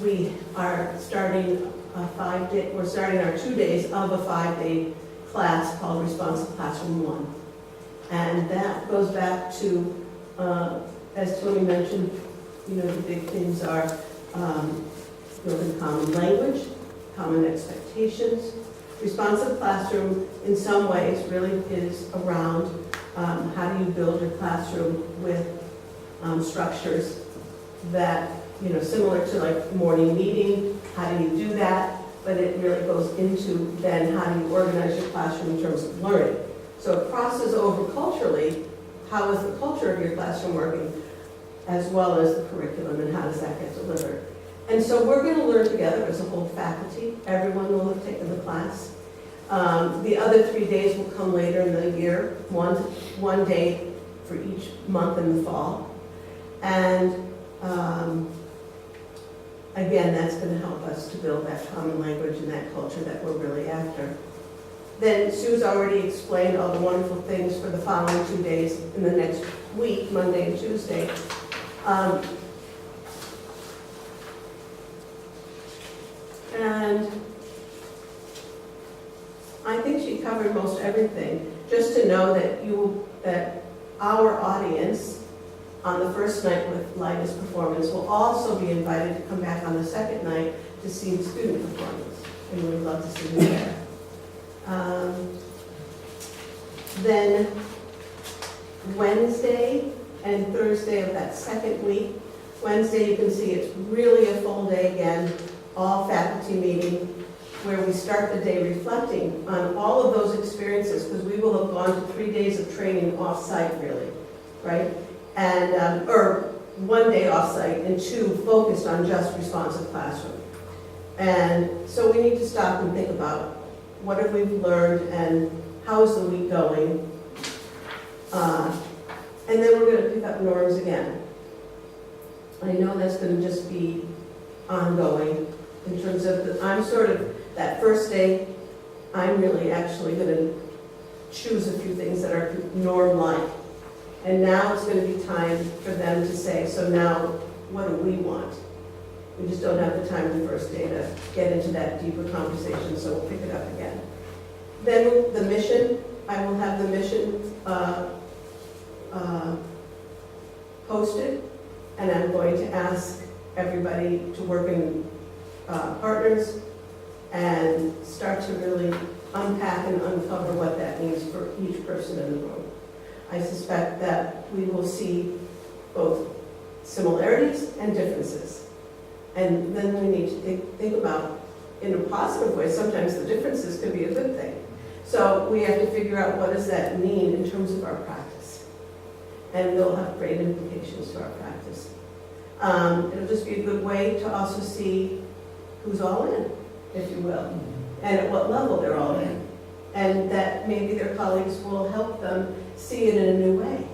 we are starting we're starting our 2 days of a 5-day class called Responsive Classroom 1. And that goes back to, as Tony mentioned, the big things are building common language, common expectations. Responsive classroom, in some ways, really is around how do you build your classroom with structures that, similar to like morning meeting, how do you do that? But it really goes into then how do you organize your classroom in terms of learning. So it crosses over culturally how is the culture of your classroom working, as well as the curriculum and how does that get delivered. And so we're going to learn together as a whole faculty. Everyone will have taken the class. The other 3 days will come later in the year, one day for each month in the fall. And again, that's going to help us to build that common language and that culture that we're really after. Then Sue's already explained all the wonderful things for the following 2 days in the next week, Monday and Tuesday. And I think she covered most everything. Just to know that our audience on the first night with Lyda's performance will also be invited to come back on the second night to see the student performance. And we'd love to see you there. Then Wednesday and Thursday of that second week, Wednesday you can see it's really a full day again, all faculty meeting, where we start the day reflecting on all of those experiences, because we will have gone to 3 days of training off-site really, right? And, or 1 day off-site and 2 focused on just responsive classroom. And so we need to stop and think about what have we learned and how is the week going? And then we're going to pick up norms again. I know that's going to just be ongoing in terms of, I'm sort of, that first day, I'm really actually going to choose a few things that are norm-like. And now it's going to be time for them to say, so now what do we want? We just don't have the time the first day to get into that deeper conversation, so we'll pick it up again. Then the mission, I will have the mission posted, and I'm going to ask everybody to work in partners and start to really unpack and uncover what that means for each person in the room. I suspect that we will see both similarities and differences. And then we need to think about, in a positive way, sometimes the differences could be a good thing. So we have to figure out what does that mean in terms of our practice. And they'll have great implications to our practice. It'll just be a good way to also see who's all in, if you will, and at what level they're all in. And that maybe their colleagues will help them see it in a new way.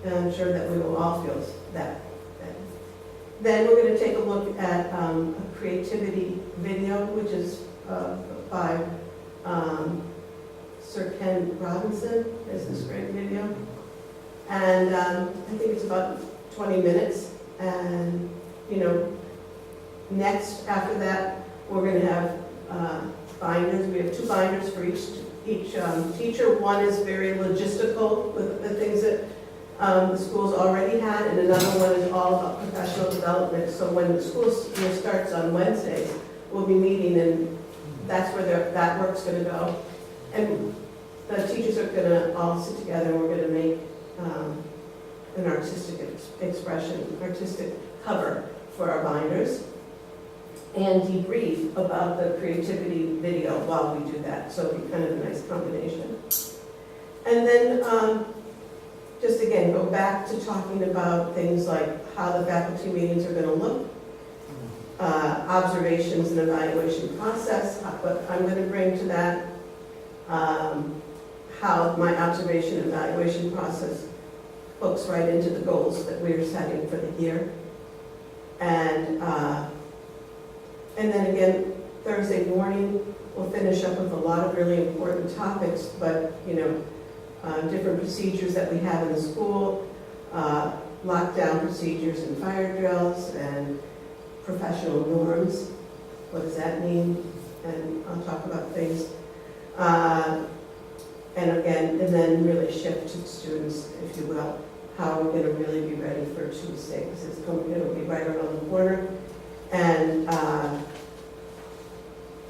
And I'm sure that we will all feel that. Then we're going to take a look at a creativity video, which is by Sir Ken Robinson. There's this great video. And I think it's about 20 minutes. And, you know, next, after that, we're going to have binders. We have 2 binders for each teacher. One is very logistical with the things that the school's already had, and another one is all about professional development. So when the school year starts on Wednesdays, we'll be meeting, and that's where that work's going to go. And the teachers are going to all sit together, and we're going to make an artistic expression, artistic cover for our binders, and debrief about the creativity video while we do that. So it'll be kind of a nice combination. And then just again, go back to talking about things like how the faculty meetings are going to look, observations and evaluation process, what I'm going to bring to that, how my observation and evaluation process hooks right into the goals that we're setting for the year. And then again, Thursday morning, we'll finish up with a lot of really important topics, but, you know, different procedures that we have in the school, lockdown procedures and fire drills, and professional norms. What does that mean? And I'll talk about things. And again, and then really shift to students, if you will, how we're going to really be ready for Tuesday, because it'll be right around the corner. And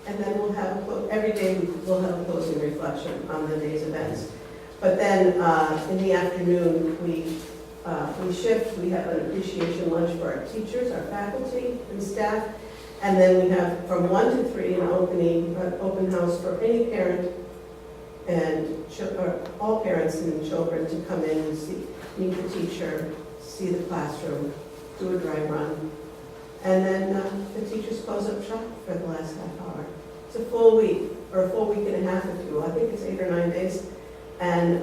then we'll have, every day we'll have a closing reflection on the day's events. But then in the afternoon, we shift. We have an appreciation lunch for our teachers, our faculty, and staff. And then we have from 1 to 3 an open house for any parent and or all parents and children to come in and meet the teacher, see the classroom, do a dry run. And then the teachers close up shop for the last half hour. It's a full week, or a full week and a half if you will. I think it's 8 or 9 days. And,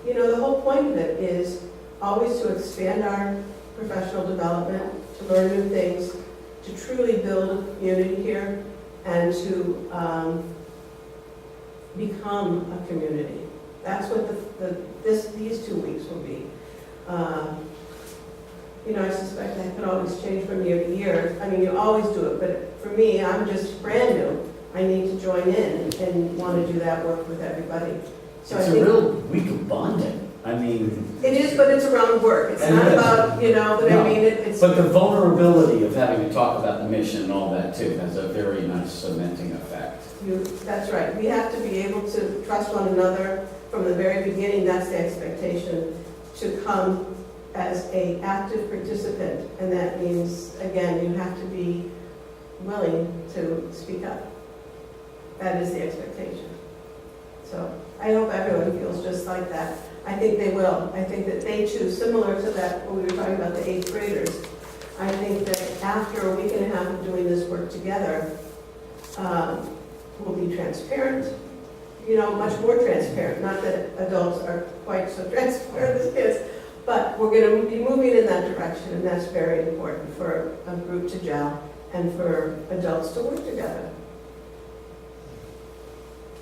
the whole point of it is always to expand our professional development, to learn new things, to truly build a community here, and to become a community. That's what these 2 weeks will be. I suspect that could always change from year to year. I mean, you always do it, but for me, I'm just brand new. I need to join in and want to do that work with everybody. So It's I a think real week of bonding. I mean. it is, but it's around work. It's And not it is. about, but I mean, it's. But the vulnerability of having to talk about the mission and all that too has a very nice cementing effect. That's right. We have to be able to trust one another from the very beginning. That's the expectation, to come as an active participant. And that means, again, you have to be willing to speak up. That is the expectation. So I hope everyone feels just like that. I think they will. I think that they choose, similar to that when we were talking about the 8th graders. I think that after a week and a half of doing this work together, we'll be transparent, much more transparent. Not that adults are quite so transparent as kids, but we're going to be moving in that direction, and that's very important for a group to gel and for adults to work together.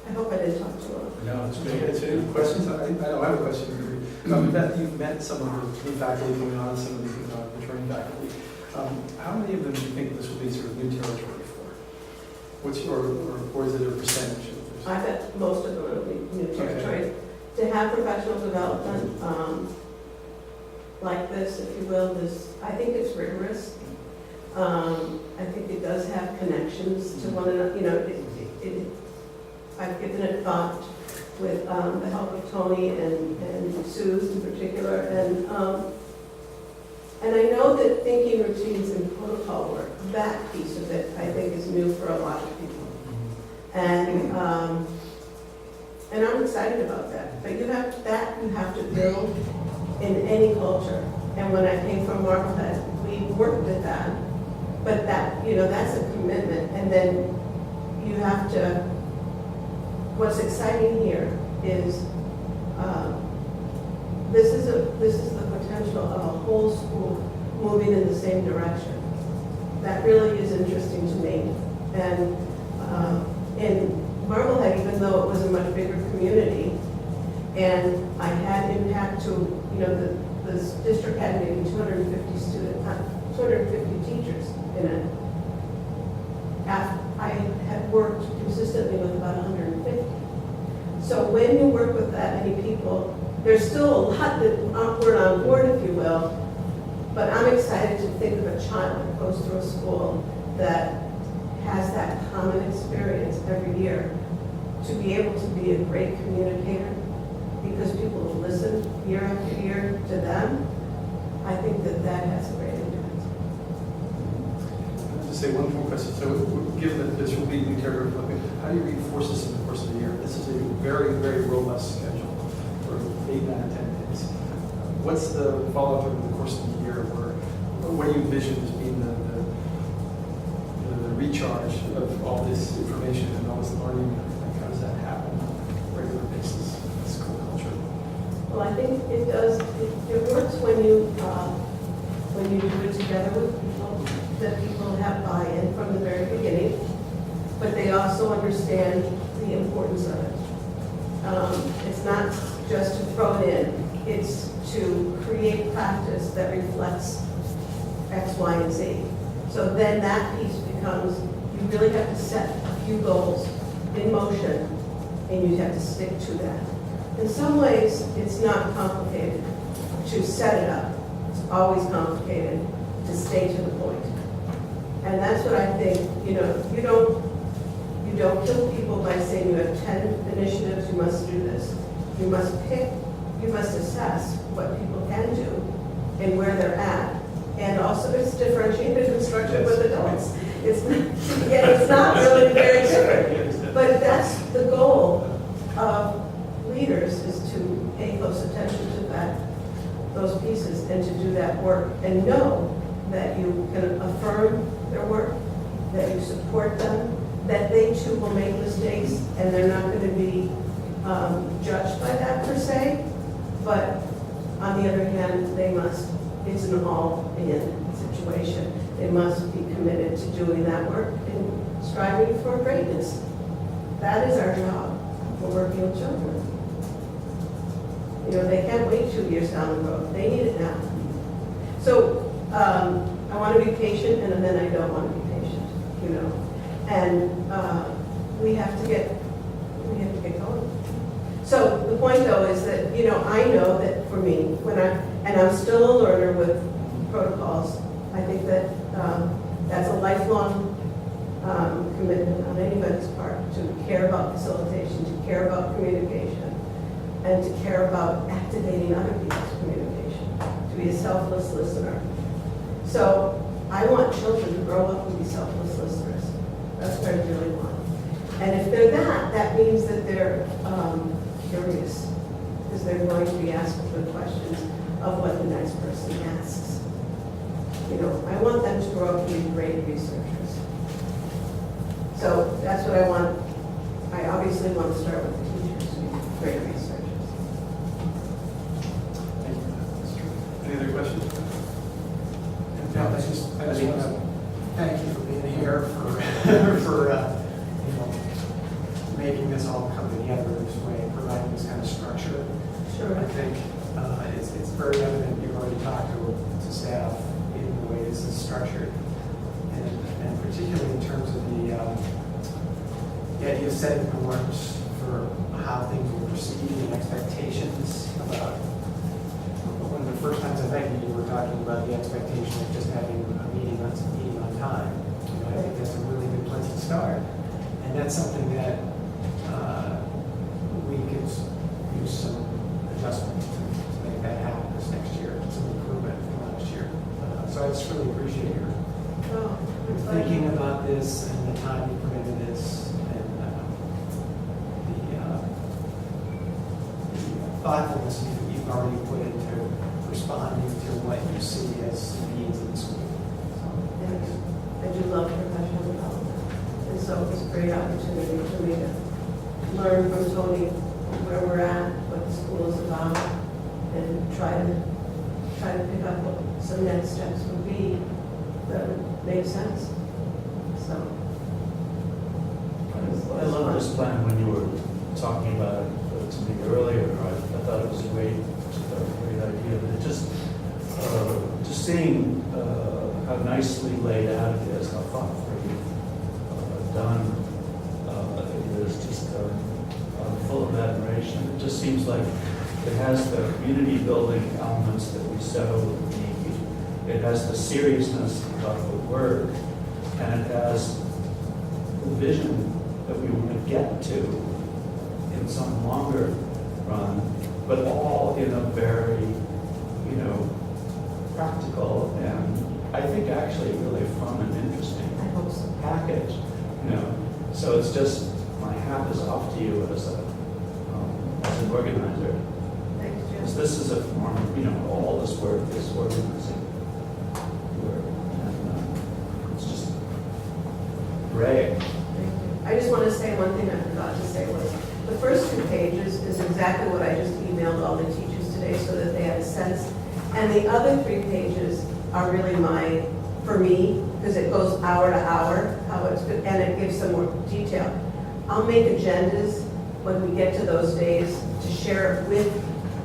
I hope I didn't talk too long. No, it's Okay, great. so any questions? I have a question. Beth, you've met some of the new faculty coming on, some of the returning faculty. How many of them do you think this will be sort of new territory for? Or is it a percentage? I bet most of them will be new territory. To have professional development like this, if you will, I think it's rigorous. I think it does have connections to one another. I've given it thought with the help of Tony and Suze in particular, and I know that thinking routines and protocol work, that piece of it, I think, is new for a lot of people, and I'm excited about that. But you have to build in any culture. And when I came from Marblehead, we worked at that, but that's a commitment, and then you have to. What's exciting here is this is the potential of a whole school moving in the same direction. That really is interesting to me. And in Marblehead, even though it was a much bigger community, and I had impact to, the district had maybe 250 teachers in it. I had worked consistently with about 150. So when you work with that many people, there's still a lot that weren't on board, if you will, but I'm excited to think of a child that goes through a school that has that common experience every year, to be able to be a great communicator, because people will listen year after year to them. I think that has a great impact. To say one more question. So, given that this will be new territory, how do you reinforce this in the course of the year? This is a very, very robust schedule for 8, 9, or 10 days. What's the follow-up over the course of the year? What do you envision as being the recharge of all this information and all this learning? How does that happen on a regular basis in school culture? Well, I think it does. It works when you do it together with people, that people have buy-in from the very beginning, but they also understand the importance of it. It's not just to throw it in, it's to create practice that reflects X, Y, and Z. So then that piece becomes, you really have to set a few goals in motion, and you have to stick to that. In some ways, it's not complicated to set it up. It's always complicated to stay to the point. And that's what I think, you don't kill people by saying you have 10 initiatives, you must do this. You must pick, you must assess what people can do and where they're at. And also it's differentiated instruction with adults. It's not really very different. But that's the goal of and know that you can affirm their work, that you support them, that they too will make mistakes, and they're not going to be judged by that per se, but on the other hand, they must, it's an all-in situation. They must be committed to doing that work and striving for greatness. That is our job for working with children. You know, they can't wait 2 years down the road. They need it now. So I want to be patient, and then I don't want to be patient, you know. And we have to get going. So the point, though, is that, you know, I know that for me, and I'm still a learner with protocols, I think that that's a lifelong commitment on anybody's part to care about facilitation, to care about communication, and to care about activating other people's communication, to be a selfless listener. So I want children to grow up and be selfless listeners. That's what I really want. And if they're that, that means that they're curious, because they're going to be asking the questions of what the next person asks. You know, I want them to grow up and be great researchers. So that's what I want. I obviously want to start with the teachers to be great researchers. Thank you. That's true. Any other questions? No, I just want to thank you for being here, for, you know, making this all come together this way, providing this kind of structure. Sure. I think it's very evident, you've already talked to staff in the way this is structured. And particularly in terms of you set the norms for how things will proceed and expectations about. One of the first times I met you, were talking about the expectation of just having a meeting on time. You know, I think that's a really good place to start. And that's something that we could use some adjustment to make that happen this next year, some improvement from last year. So I just really appreciate your thinking about this and the time you put into this and the thoughtfulness you've already put into responding to what you see as needs in the school. I do love professional development. And so it's a great opportunity for me to learn from Tony where we're at, what the school is about, and try to pick up what some next steps would be that would make sense. So. I love this plan when you were talking about it to me earlier. I thought it was a great idea. But it just seeing how nicely laid out it is, how thoughtfully done it is, just full of admiration. It just seems like it has the community building elements that we so need. It has the seriousness of the work, and it has the vision that we want to get to in some longer run, but all in a very, you know, practical and I think actually really fun and interesting I hope so. package. You know, so it's just my hat is off to you as an organizer. Thanks, Jim. Because this is a form, you know, all this work is organizing work, and it's just great. I just want to say one thing I forgot to say was, the first 2 pages is exactly what I just emailed all the teachers today so that they had a sense. And the other 3 pages are really for me, because it goes hour to hour, how it's good, and it gives some more detail. I'll make agendas when we get to those days to share with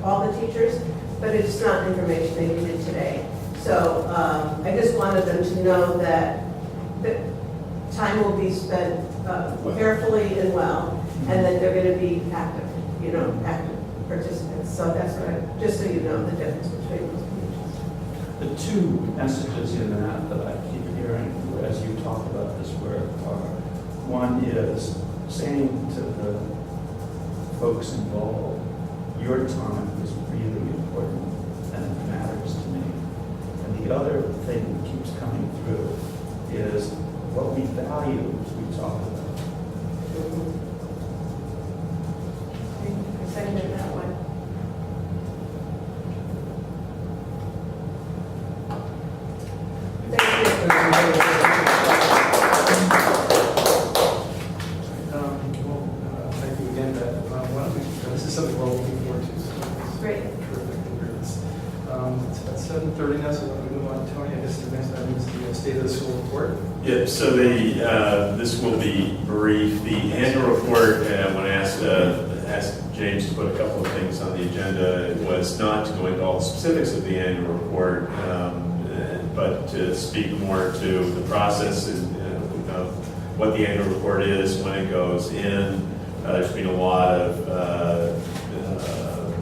all the teachers, but it's not information they needed today. So I just wanted them to know that the time will be spent carefully and well, and that they're going to be active, you know, active participants. So that's what just so you know the difference between those pages. The 2 messages in that I keep hearing as you talk about this work are, one is saying to the folks involved, your time is really important and it matters to me. And the other thing that keeps coming through is what we value as we talk about. I second it that way. fiscal report. Yeah, so this will be brief. The annual report, when I asked James to put a couple of things on the agenda, was not to go into all the specifics of the annual report, but to speak more to the process of what the annual report is, when it goes in. There's been a lot of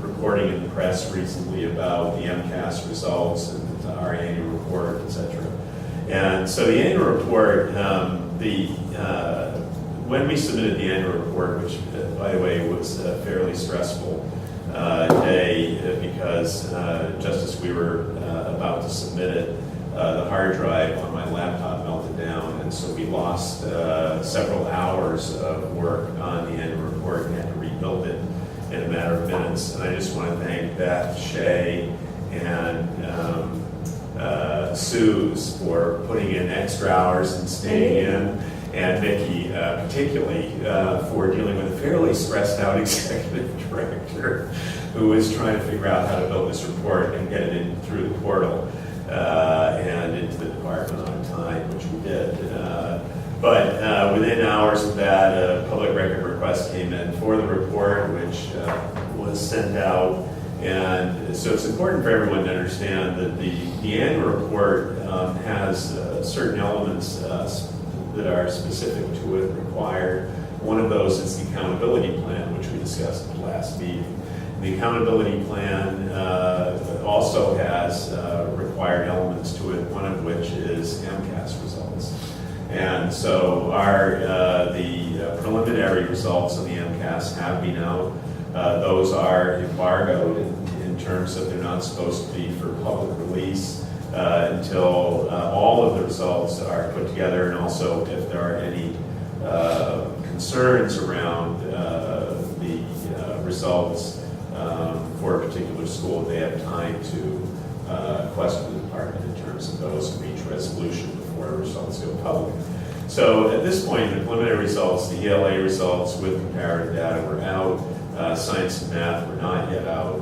reporting in the press recently about the MCAS results and our annual report, et cetera. And so the annual report, when we submitted the annual report, which by the way was a fairly stressful day because just as we were about to submit it, the hard drive on my laptop melted down, and so we lost several hours of work on the annual report and had to rebuild it in a matter of minutes. And I just want to thank Beth, Shay, and Suze for putting in extra hours and staying in, and Vicki particularly for dealing with a fairly stressed out executive director who was trying to figure out how to build this report and get it in through the portal and into the department on time, which we did. But within hours of that, a public record request came in for the report, which was sent out. And so it's important for everyone to understand that the annual report has certain elements that are specific to it, required. One of those is the accountability plan, which we discussed at the last meeting. The accountability plan also has required elements to it, one of which is MCAS results. And so the preliminary results of the MCAS have been out. Those are embargoed in terms of they're not supposed to be for public release until all of the results are put together, and also if there are any concerns around the results for a particular school, they have time to question the department in terms of those and reach resolution before results go public. So at this point, the preliminary results, the ELA results with comparative data were out. Science and math were not yet out.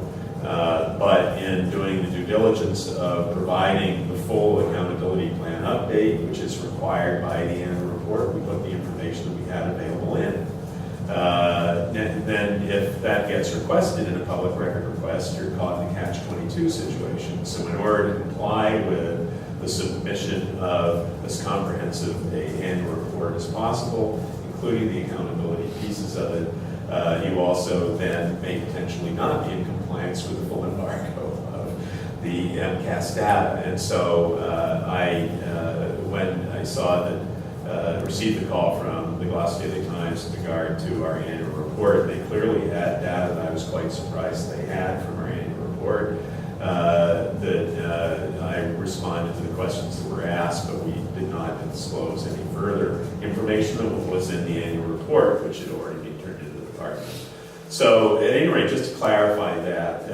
But in doing the due diligence of providing the full accountability plan update, which is required by the annual report, we put the information that we had available in. Then if that gets requested in a public record request, you're caught in a catch-22 situation. So in order to comply with the submission of as comprehensive an annual report as possible, including the accountability pieces of it, you also then may potentially not be in compliance with the full embargo of the MCAS data. And so when I saw that, received the call from the Gloucester Daily Times with regard to our annual report, they clearly had data that I was quite surprised they had from our annual report. I responded to the questions that were asked, but we did not disclose any further information than what was in the annual report, which had already been turned into the department. So at any rate, just to clarify that,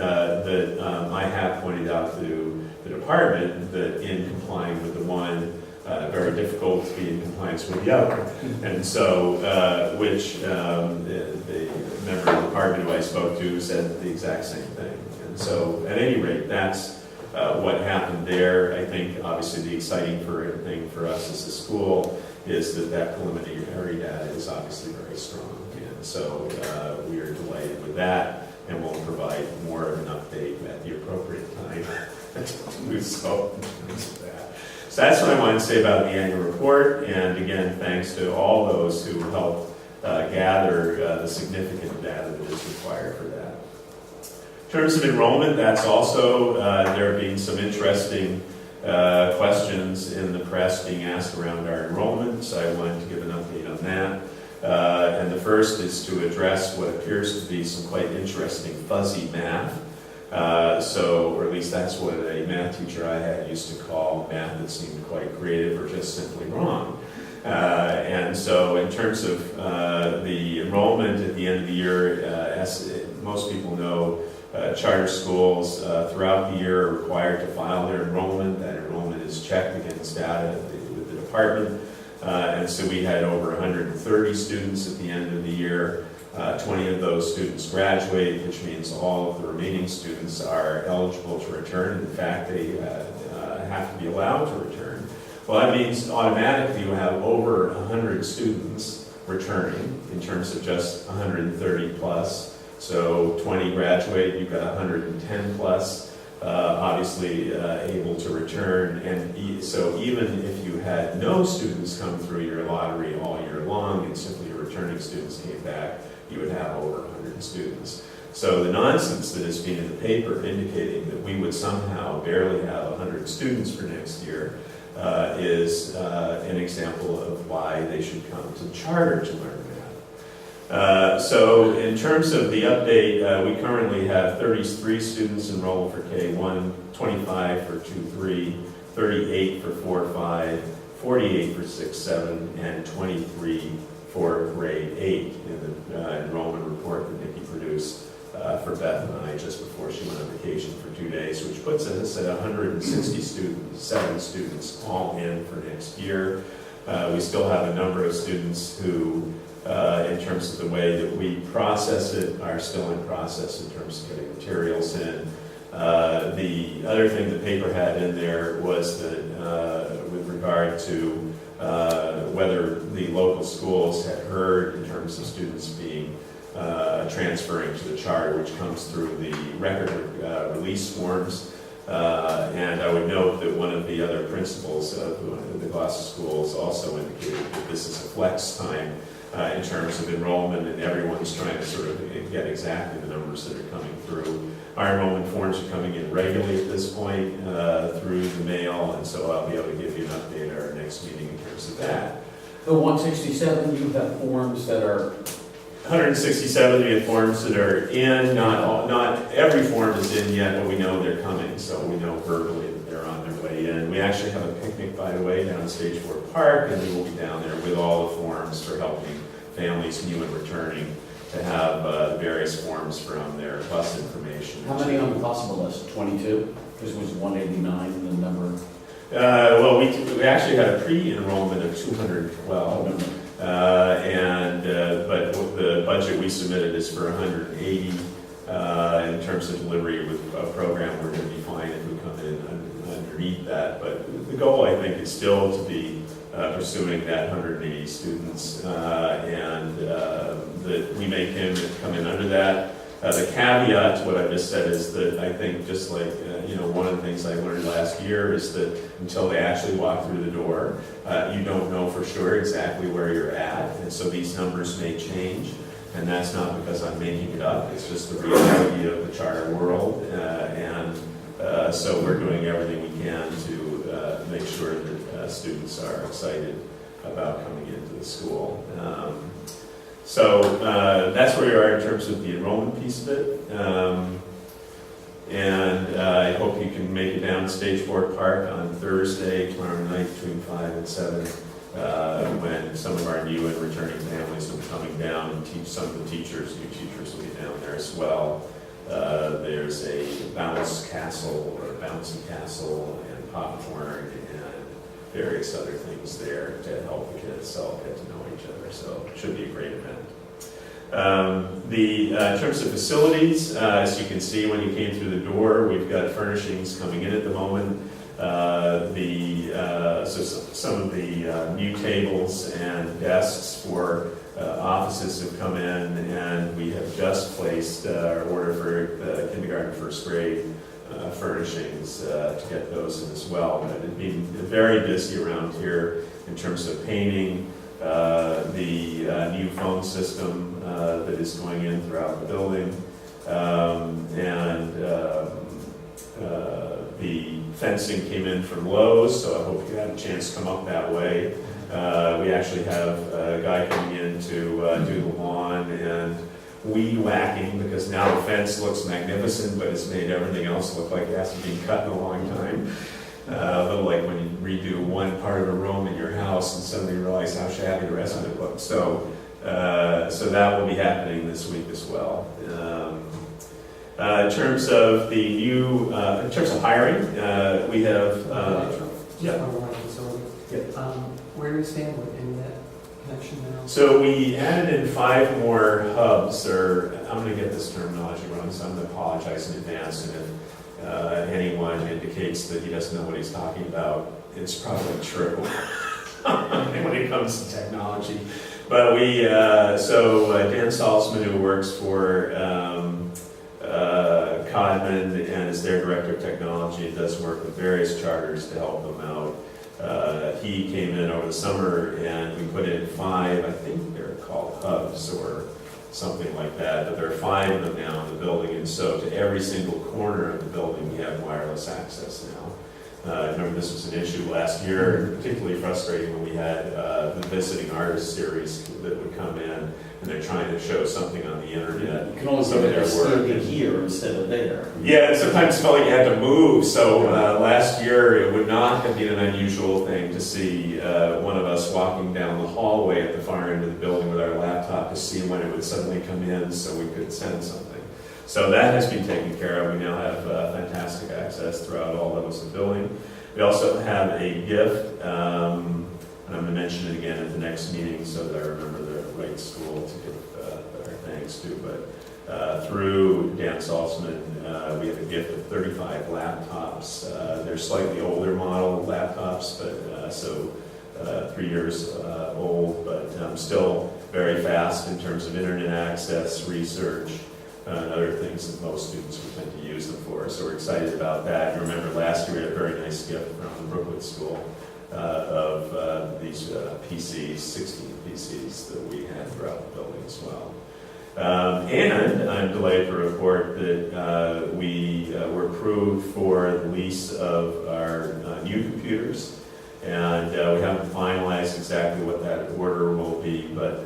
I have pointed out to the department that in complying with the one, very difficult to be in compliance with the other. And so, which the member of the department who I spoke to said the exact same thing. And so, at any rate, that's what happened there. I think, obviously, the exciting thing for us as a school is that preliminary data is obviously very strong. And so, we are delighted with that, and we'll provide more of an update at the appropriate time to move so in terms of that. So that's what I wanted to say about the annual report. And again, thanks to all those who helped gather the significant data that is required for that. In terms of enrollment, that's also, there have been some interesting questions in the press being asked around our enrollment, so I wanted to give an update on that. And the first is to address what appears to be some quite interesting fuzzy math. Or at least that's what a math teacher I had used to call math that seemed quite creative or just simply wrong. And so in terms of the enrollment at the end of the year, as most people know, charter schools throughout the year are required to file their enrollment. That enrollment is checked against data with the department. And so we had over 130 students at the end of the year. 20 of those students graduate, which means all of the remaining students are eligible to return. In fact, they have to be allowed to return. Well, that means automatically you have over 100 students returning in terms of just 130 plus. So 20 graduate, you've got 110 plus, obviously able to return. And so even if you had no students come through your lottery all year long and simply your returning students came back, you would have over 100 students. So the nonsense that has been in the paper indicating that we would somehow barely have 100 students for next year is an example of why they should come to charter to learn math. So in terms of the update, we currently have 33 students enrolled for K1, 25 for 2-3, 38 for 4-5, 48 for 6-7, and 23 for grade 8 in the enrollment report that Nikki produced for Beth and I just before she went on vacation for 2 days, which puts us at 160 students, 7 students all in for next year. We still have a number of students who, in terms of the way that we process it, are still in process in terms of getting materials in. The other thing the paper had in there was that with regard to whether the local schools had heard in terms of students being transferring to the charter, which comes through the record release forms. And I would note that one of the other principals of the Gloucester schools also indicated that this is a flex time in terms of enrollment, and everyone's trying to sort of get exactly the numbers that are coming through. Our enrollment forms are coming in regularly at this point through the mail, and so I'll be able to give you an update at our next meeting in terms of that. The 167, you have forms that are 167 we have forms that are in, not every form is in yet, but we know they're coming, so we know verbally that they're on their way in. We actually have a picnic, by the way, down at Stage 4 Park, and we will be down there with all the forms for helping families, new and returning, to have the various forms from their bus information. How many on the possible list? 22? Because it was 189 the number. Well, we actually had a pre-enrollment of 212. But the budget we submitted is for 180 in terms of delivery with a program. We're going to be fine if we come in underneath that. But the goal, I think, is still to be pursuing that 180 students and that we may come in under that. The caveat to what I just said is that I think just like, one of the things I learned last year is that until they actually walk through the door, you don't know for sure exactly where you're at. And so these numbers may change. And that's not because I'm making it up. It's just the reality of the charter world. So we're doing everything we can to make sure that students are excited about coming into the school. So that's where we are in terms of the enrollment piece of it. And I hope you can make it down to Stage 4 Park on Thursday, tomorrow night between 5 and 7, when some of our new and returning families will be coming down and teach some of the teachers. New teachers will be down there as well. There's a bouncy castle and popcorn and various other things there to help the kids all get to know each other. So it should be a great event. In terms of facilities, as you can see when you came through the door, we've got furnishings coming in at the moment. So some of the new tables and desks for offices have come in, and we have just placed our order for the kindergarten, first grade furnishings to get those in as well. But it's been very busy around here in terms of painting, the new phone system that is going in throughout the building, and the fencing came in from Lowe's, so I hope you had a chance to come up that way. We actually have a guy coming in to do the lawn and weed whacking, because now the fence looks magnificent, but it's made everything else look like it hasn't been cut in a long time. A little like when you redo one part of a room in your house and suddenly realize how shabby the rest of it looks. So that will be happening this week as well. In terms of the new, in terms of hiring, we have. Where do we stand with internet connection now? So we added in 5 more hubs, or I'm going to get this terminology wrong, so I'm going to apologize in advance. And if anyone indicates that he doesn't know what he's talking about, it's probably true when it comes to technology. But Dan Salzman, who works for Codman and is their director of technology, and does work with various charters to help them out. He came in over the summer and we put in 5, I think they're called hubs or something like that, but there are 5 of them now in the building, and so to every single corner of the building we have wireless access now. I remember this was an issue last year, particularly frustrating when we had the visiting artist series that would come in and they're trying to show something on the internet. You can only Some see of it their work. standing here instead of there. Yeah, and sometimes felt like you had to move. So last year, it would not have been an unusual thing to see one of us walking down the hallway at the far end of the building with our laptop to see when it would suddenly come in so we could send something. So that has been taken care of. We now have fantastic access throughout all levels of the building. We also have a gift, and I'm going to mention it again at the next meeting so that I remember the right school to give our thanks to. But through Dan Salzman, we have a gift of 35 laptops. They're slightly older model laptops, but 3 years old, but still very fast in terms of internet access, research, and other things that most students would tend to use them for. So we're excited about that. You remember last year we had a very nice gift from the Brookwood School of these PCs, 16 PCs that we had throughout the building as well. And I'm delighted to report that we were approved for the lease of our new computers. And we haven't finalized exactly what that order will be, but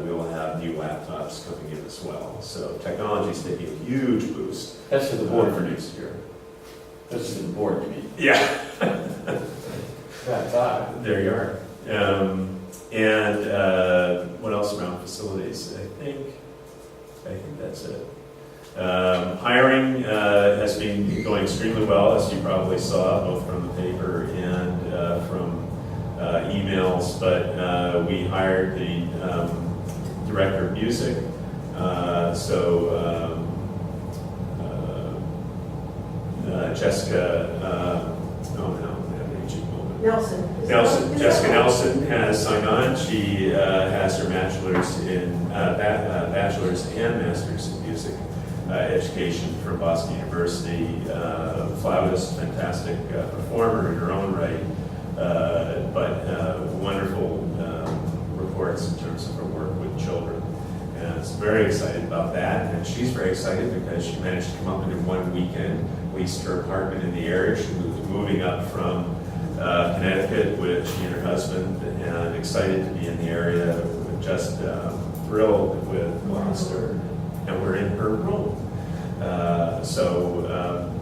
we will have new laptops coming in as well. So technology is taking a huge boost. That's for the board for next year. That's for the board to be. Yeah. That's odd. There you are. What else around facilities? I think that's it. Hiring has been going extremely well, as you probably saw, both from the paper and from emails. But we hired the director of music. Jessica, Jessica Nelson has signed on. She has her bachelor's and master's in music education from Boston University. Flautist, fantastic performer in her own right, but wonderful reports in terms of her work with children. And it's very excited about that. And she's very excited because she managed to come up in one weekend, leased her apartment in the area. She was moving up from Connecticut with she and her husband, and excited to be in the area. Just thrilled with Gloucester, and we're in her room.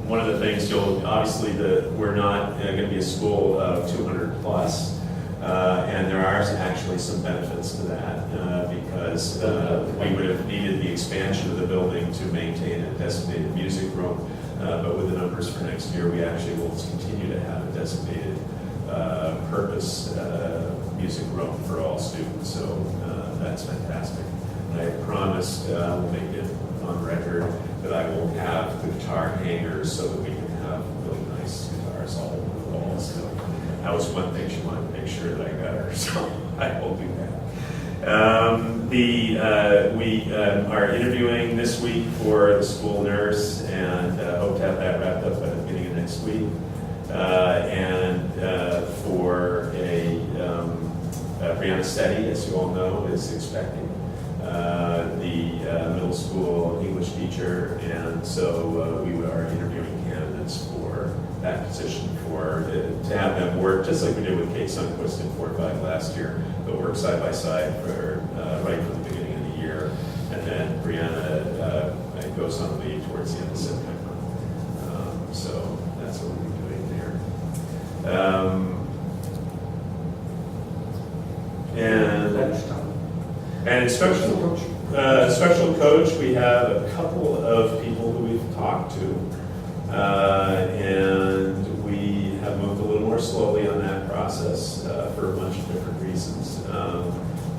One of the things we're not going to be a school of 200 plus, and there are actually some benefits to that because we would have needed the expansion of the building to maintain a designated music room. But with the numbers for next year, we actually will continue to have a designated purpose music room for all students. So that's fantastic. And I promised, we'll make it on record, that I will have the guitar hangers so that we can have really nice guitars all over the walls. So that was one thing she wanted to make sure that I got her, so I will do that. We are interviewing this week for the school nurse, and hope to have that wrapped up by the beginning of next week. For Brianna Steady, as you all know, is expecting the middle school English teacher, and so we are interviewing candidates for that position to have them work just like we did with Kate Sundquist in 4-5 last year, but work side by side for right from the beginning of the year, and then Brianna goes on leave towards the end of September. So that's what we'll be doing there. And special coach, we have a couple of people who we've talked to, and we have moved a little more slowly on that process for a bunch of different reasons.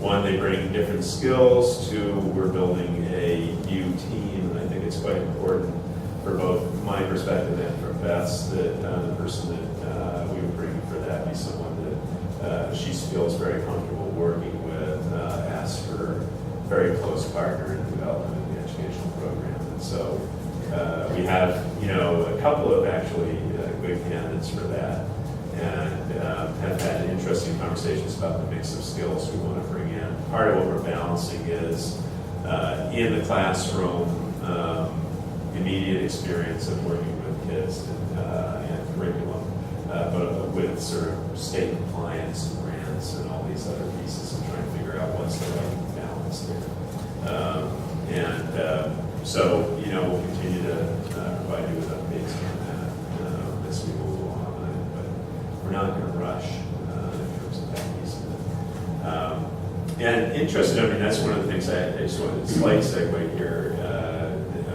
One, they bring different skills. Two, we're building a new team, and I think it's quite important for both my perspective and from Beth's, that the person that we would bring for that be someone that she feels very comfortable working with, as her very close partner in the development of the educational program. And so we have, a couple of actually good candidates for that, and have had interesting conversations about the mix of skills we want to bring in. Part of what we're balancing is in the classroom, immediate experience of working with kids and curriculum, but with sort of state compliance and grants and all these other pieces, and trying to figure out what's the right balance there. So, we'll continue to provide you with updates on that as we move along, but we're not going to rush in terms of that piece of it. And interesting, that's one of the things I just wanted a slight segue here,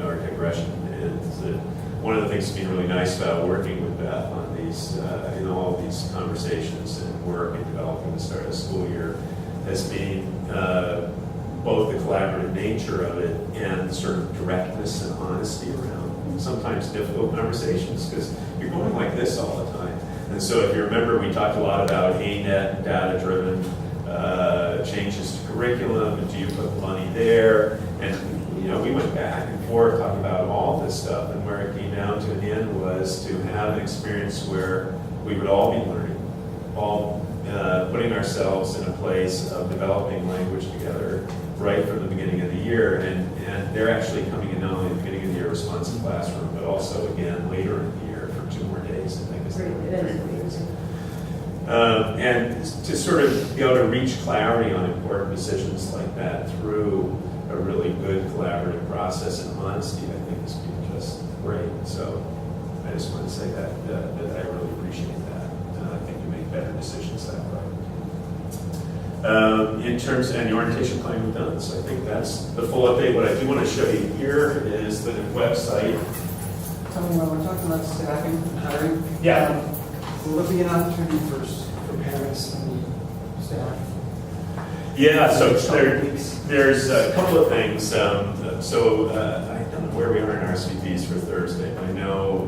or digression, is that one of the things that's been really nice about working with Beth on these, in all of these conversations and work and developing the start of the school year has been both the collaborative nature of it and sort of directness and honesty around sometimes difficult conversations, because you're going like this all the time. And so if you remember, we talked a lot about ANET, data-driven changes to curriculum, and do you put the money there? And we went back and forth talking about all this stuff, and where it came down to in the end was to have an experience where we would all be learning, all putting ourselves in a place of developing language together right from the beginning of the year, and they're actually coming in not only at the beginning of the year responsive classroom, but also again later in the year for 2 more days, I think is and to sort of be able to reach clarity on important decisions like that through a really good collaborative process and honesty, I think has been just great. So I just want to say that I really appreciate that. I think you make better decisions that way. In terms, and the orientation plan we've done, so I think that's the full update. What I do want to show you here is the website. Tell me, when we're talking about staffing and hiring, Yeah. will there be an opportunity for parents and staff? Yeah, so there's a couple of things. I don't know where we are in RSVPs for Thursday, but I know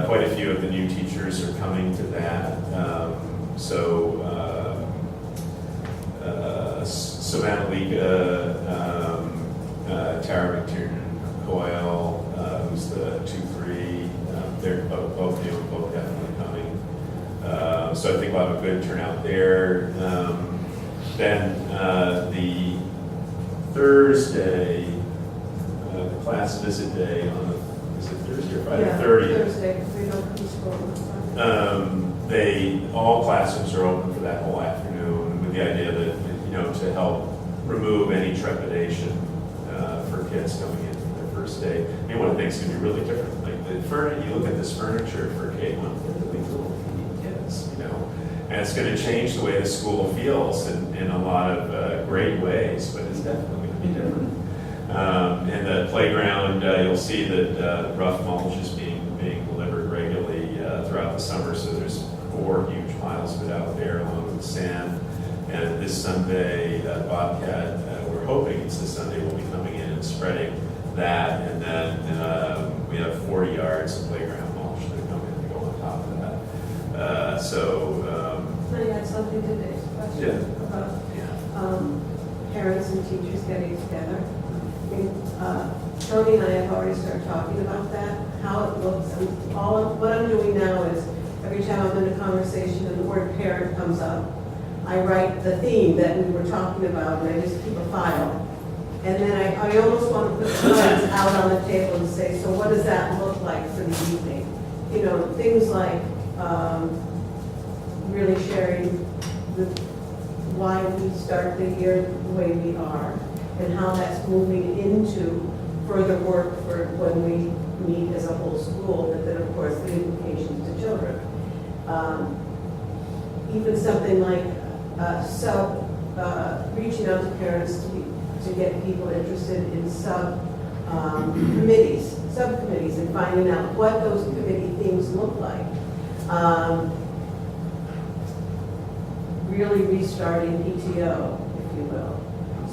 quite a few of the new teachers are coming to that. Savannah Liga, Tara McTiernan Coyle, who's the 2-3, they're both new, both definitely coming. So I think we'll have a good turnout there. Then the Thursday, the class visit day on the, is it Thursday or Friday? Yeah, 30th. Thursday, because we don't come to school on Friday. All classrooms are open for that whole afternoon with the idea that, to help remove any trepidation for kids coming in for their first day. I mean, one of the things can be really different. Like you look at this furniture for K-1, they're really little kids, and it's going to change the way the school feels in a lot of great ways, but it's definitely going to be different. And the playground, you'll see that rough mulch is being delivered regularly throughout the summer, so there's 4 huge piles of it out there along with the sand. And this Sunday, Bobcat, we're hoping it's this Sunday, we'll be coming in and spreading that, and then we have 40 yards of playground mulch that are coming to go on top of that. I had something today, question about parents and teachers getting together. I mean, Tony and I have already started talking about that, how it looks, and what I'm doing now is every time I'm in a conversation and the word parent comes up, I write the theme that we were talking about, and I just keep a file. And then I almost want to put the slides out on the table and say, so what does that look like for the evening? Things like really sharing why we start the year the way we are, and how that's moving into further work for when we meet as a whole school, but then of course the implications to children. Even something like reaching out to parents to get people interested in subcommittees, and finding out what those committee themes look like. Really restarting PTO, if you will.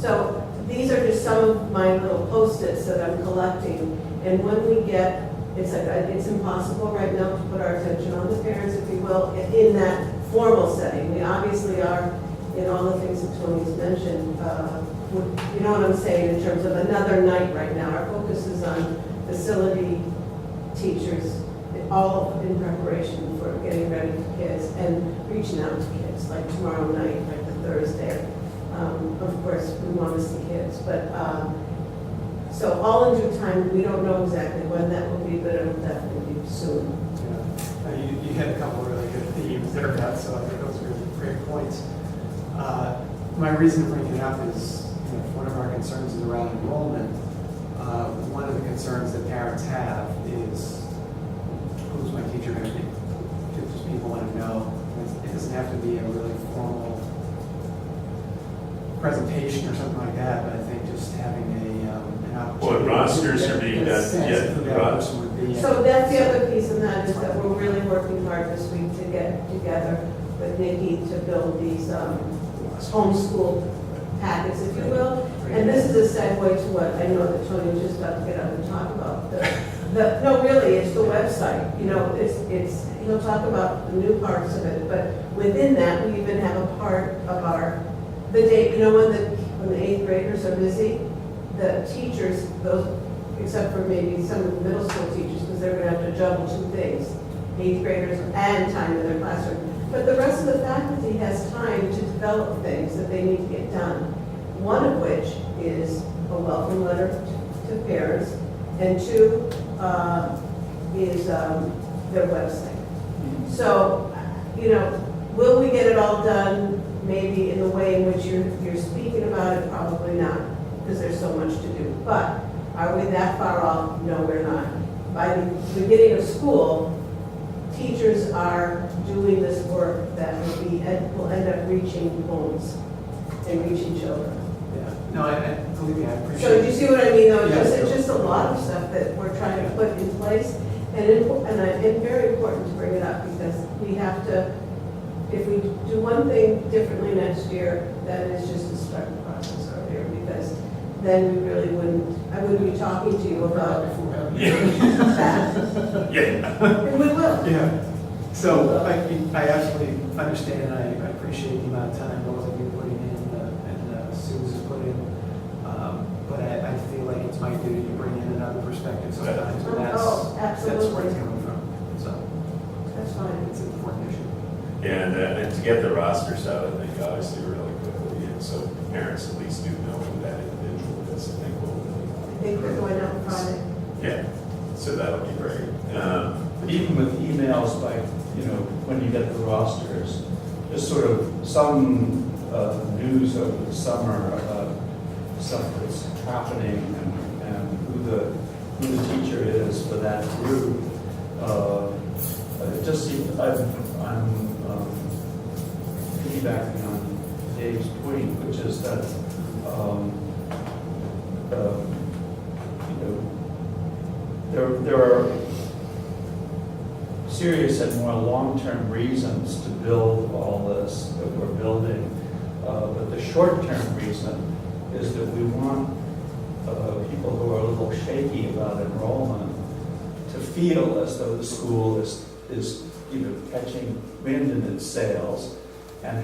So these are just some of my little Post-its that I'm collecting, and when we get it's impossible right now to put our attention on the parents, if you will, in that formal setting. We obviously are in all the things that Tony's mentioned, you know what I'm saying, in terms of another night right now. Our focus is on facility teachers, all in preparation for getting ready for kids and reaching out to kids, like tomorrow night, like the Thursday. Of course, we want to see kids, but, so all in due time, we don't know exactly when that will be, but it'll definitely be soon. Yeah. You had a couple of really good themes there, Beth, so I think those are great points. My reason for bringing it up is, you know, one of our concerns is around enrollment. One of the concerns that parents have is, who's my teacher going to be? Just people want to know. It doesn't have to be a really formal presentation or something like that, but I think just having an opportunity. Well, rosters are being get a done, sense yeah, of who that right. person would be. So that's the other piece in that, is that we're really working hard this week to get together with Nikki to build these homeschool packets, if you will. And this is a segue to what I know that Tony was just about to get up and talk about. No, really, it's the website. You know, it's he'll talk about the new parts of it, but within that, we even have a part of the day, you know, when the 8th graders are busy, the teachers, those, except for maybe some of the middle school teachers, because they're going to have to juggle 2 things, 8th graders and time in their classroom. But the rest of the faculty has time to develop things that they need to get done. One of which is a welcome letter to parents, and 2 is their website. So, you know, will we get it all done? Maybe in the way in which you're speaking about it, probably not, because there's so much to do. But are we that far off? No, we're not. By the beginning of school, teachers are doing this work that will end up reaching homes and reaching children. Yeah. No, I believe me, I appreciate So do you see what I mean, though? Yeah. It's just a lot of stuff that we're trying to put in place, and it's very important to bring it up, because we have to, if we do one thing differently next year, then it's just to start the process earlier, because then we really I wouldn't be talking to you about that. Yeah. And we will. Yeah. So I absolutely understand, and I appreciate the amount of time both of you putting in and Sue's has put in. But I feel like it's my duty to bring in another perspective sometimes, and Oh, that's where absolutely. it's coming from. So That's fine. it's an important issue. And to get the rosters out, I think obviously really quickly, and so parents at least do know who that individual is, I think will really. I think we're going out Friday. Yeah, so that'll be great. Even with emails, like, you know, when you get the rosters, just sort of some news over the summer about stuff that's happening and who the teacher is for that group. It just seems, I'm piggybacking on Dave's point, which is that, you know, there are serious and more long-term reasons to build all this that we're building. But the short-term reason is that we want people who are a little shaky about enrollment to feel as though the school is you know, catching wind in its sails and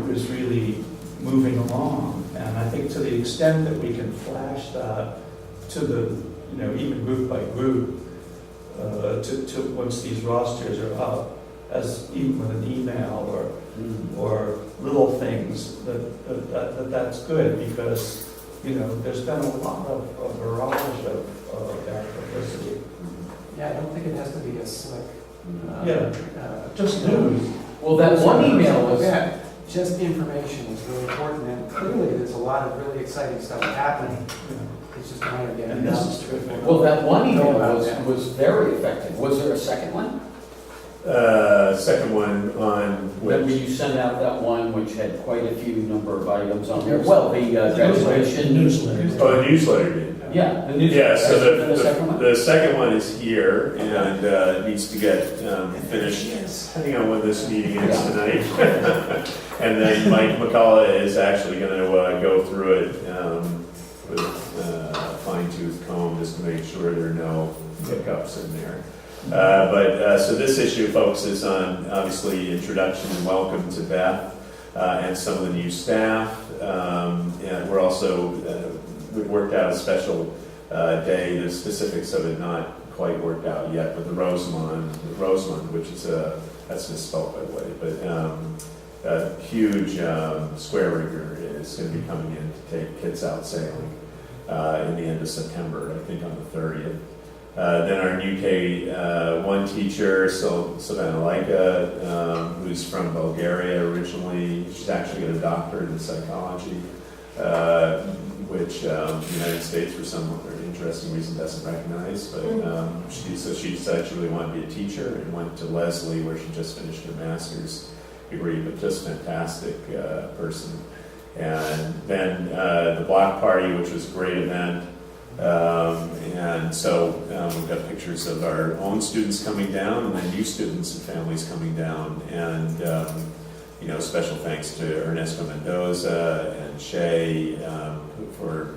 is really moving along. And I think to the extent that we can flash that to the, you know, even group by group, to once these rosters are up, as even with an email or little things, that's good, because, you know, there's been a lot of a barrage of bad publicity. Yeah, I don't think it has to be a slick. Just news. Well, that one email was, Yeah, just information is really important, and clearly there's a lot of really exciting stuff happening. It's just a matter of getting And it this out. is true. well, that one email Know about that. was very effective. Was there a second one? Second one on Remember which, you sent out that one which had quite a few number of items on there? Yes. Well, the The graduation. newsletter. oh, the newsletter did. Yeah, the news. Yeah, so The second one? the second one is here, and it needs to get finished, depending on when this meeting is Yeah. tonight. And then Mike McCullough is actually going to go through it with fine tooth comb just to make sure there are no hiccups in there. So this issue focuses on, obviously, introduction and welcome to Beth and some of the new staff. And we're also, we've worked out a special day, the specifics of it not quite worked out yet, but the Rosamond, which is that's misspelled by the way, but a huge square rigger is going to be coming in to take kids out sailing in the end of September, I think on the 30th. Then our new K1 teacher, Savannah Laika, who's from Bulgaria originally. She's actually got a doctorate in psychology, which the United States, for some interesting reason, doesn't recognize. But she decided she really wanted to be a teacher and went to Lesley, where she just finished her master's degree, but just fantastic person. And then the block party, which was a great event. And so we've got pictures of our own students coming down and then new students and families coming down. And, special thanks to Ernesto Mendoza and Shay for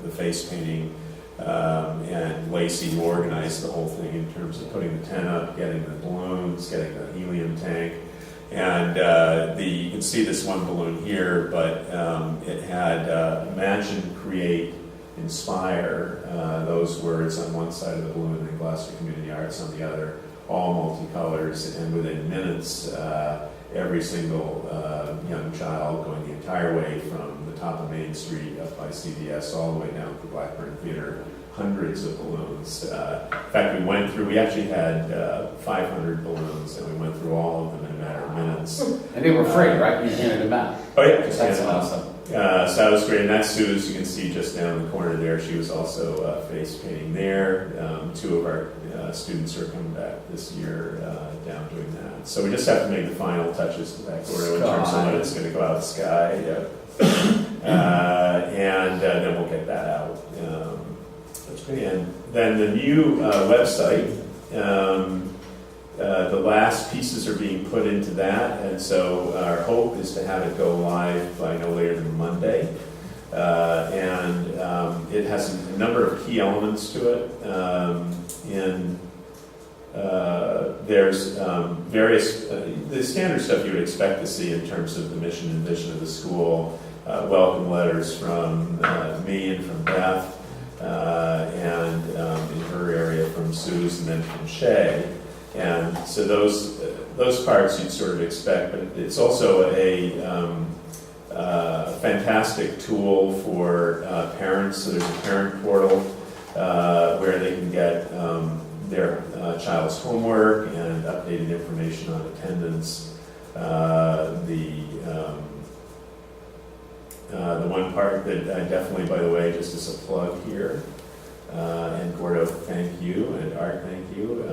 the face painting, and Lacey, who organized the whole thing in terms of putting the tent up, getting the balloons, getting the helium tank. And you can see this one balloon here, but it had imagine, create, inspire, those words on one side of the balloon and Gloucester Community Arts on the other, all multicolors, and within minutes, every single young child going the entire way from the top of Main Street up by CVS all the way down to Blackburn Theater, hundreds of balloons. In fact, we actually had 500 balloons, and we went through all of them in a matter of minutes. And they were free, right? You handed them out. Oh yeah, That's awesome. So that was great, and that's Sue, as you can see just down in the corner there. She was also face painting there. Two of our students are coming back this year down doing that. So we just have to make the final touches to that Gordo in terms of when it's going to go out of the sky. And then we'll get that out. And then the new website, the last pieces are being put into that, and so our hope is to have it go live by no later than Monday. And it has a number of key elements to it. There's various, the standard stuff you would expect to see in terms of the mission and vision of the school, welcome letters from me and from Beth, and in her area from Suze and then from Shay. And so those parts you'd sort of expect, but it's also a fantastic tool for parents. So there's a parent portal where they can get their child's homework and updated information on attendance. The one part that I definitely, by the way, just as a plug here, and Gordo, thank you, and Art, thank you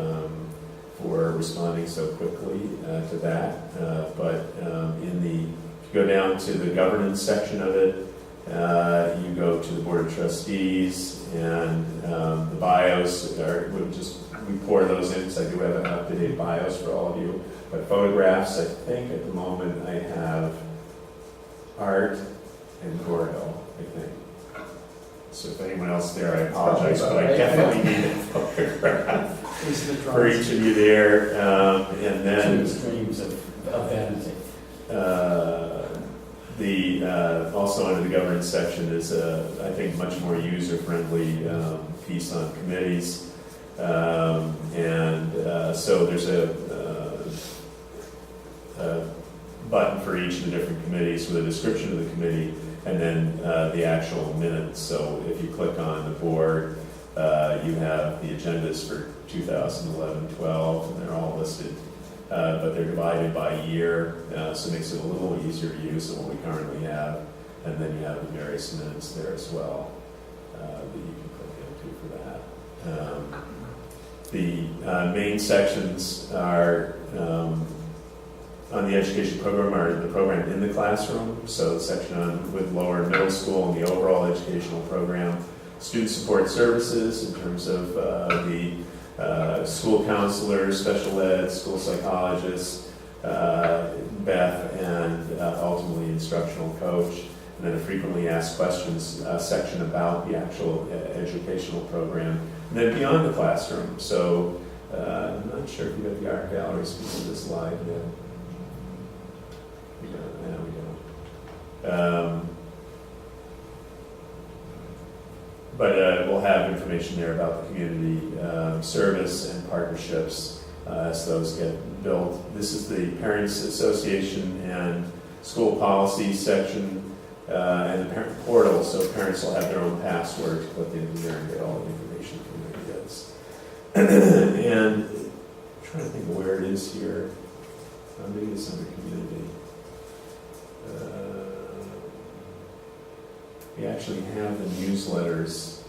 for responding so quickly to that. But if you go down to the governance section of it, you go to the Board of Trustees, and the bios we pour those in, because I do have an up-to-date bios for all of you. But photographs, I think at the moment I have Art and Gordo, I think. So if anyone else there, I apologize, but I definitely need a photograph for each of you there. And then Two extremes of vanity. Also under the governance section is I think much more user-friendly piece on committees. So there's a button for each of the different committees with a description of the committee, and then the actual minutes. So if you click on the board, you have the agendas for 2011-12, and they're all listed, but they're divided by year, so it makes it a little easier to use than what we currently have. And then you have the various minutes there as well that you can click into for that. The main sections are on the education program, are the program in the classroom. So the section on with lower and middle school and the overall educational program, student support services in terms of the school counselors, special ed, school psychologists, Beth, and ultimately instructional coach. and then a frequently asked questions section about the actual educational program, and then beyond the classroom. So I'm not sure if you have the art galleries piece of this slide yet. We don't. No, we don't. But we'll have information there about the community service and partnerships as those get built. This is the Parents Association and School Policy section and the parent portal, so parents will have their own password to put in there and get all the information from their kids. And I'm trying to think of where it is here. Maybe it's under community. We actually have the newsletters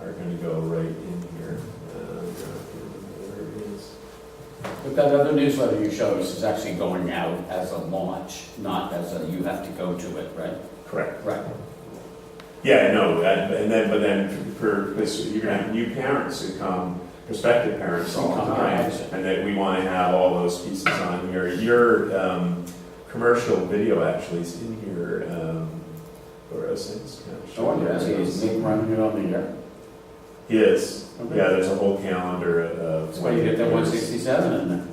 are going to go right in here. Where it is. But that other newsletter you showed us is actually going out as a launch, not as a, you have to go to it, right? Correct. Right. Yeah, no, but then because you're going to have new parents who come, prospective parents all the time, and that we want to have all those pieces on here. Your commercial video actually is in here. Or else it's kind of I wonder, is Nick running it on the air? He is. Okay. Yeah, there's a whole calendar of. That's why you get that 167 in there.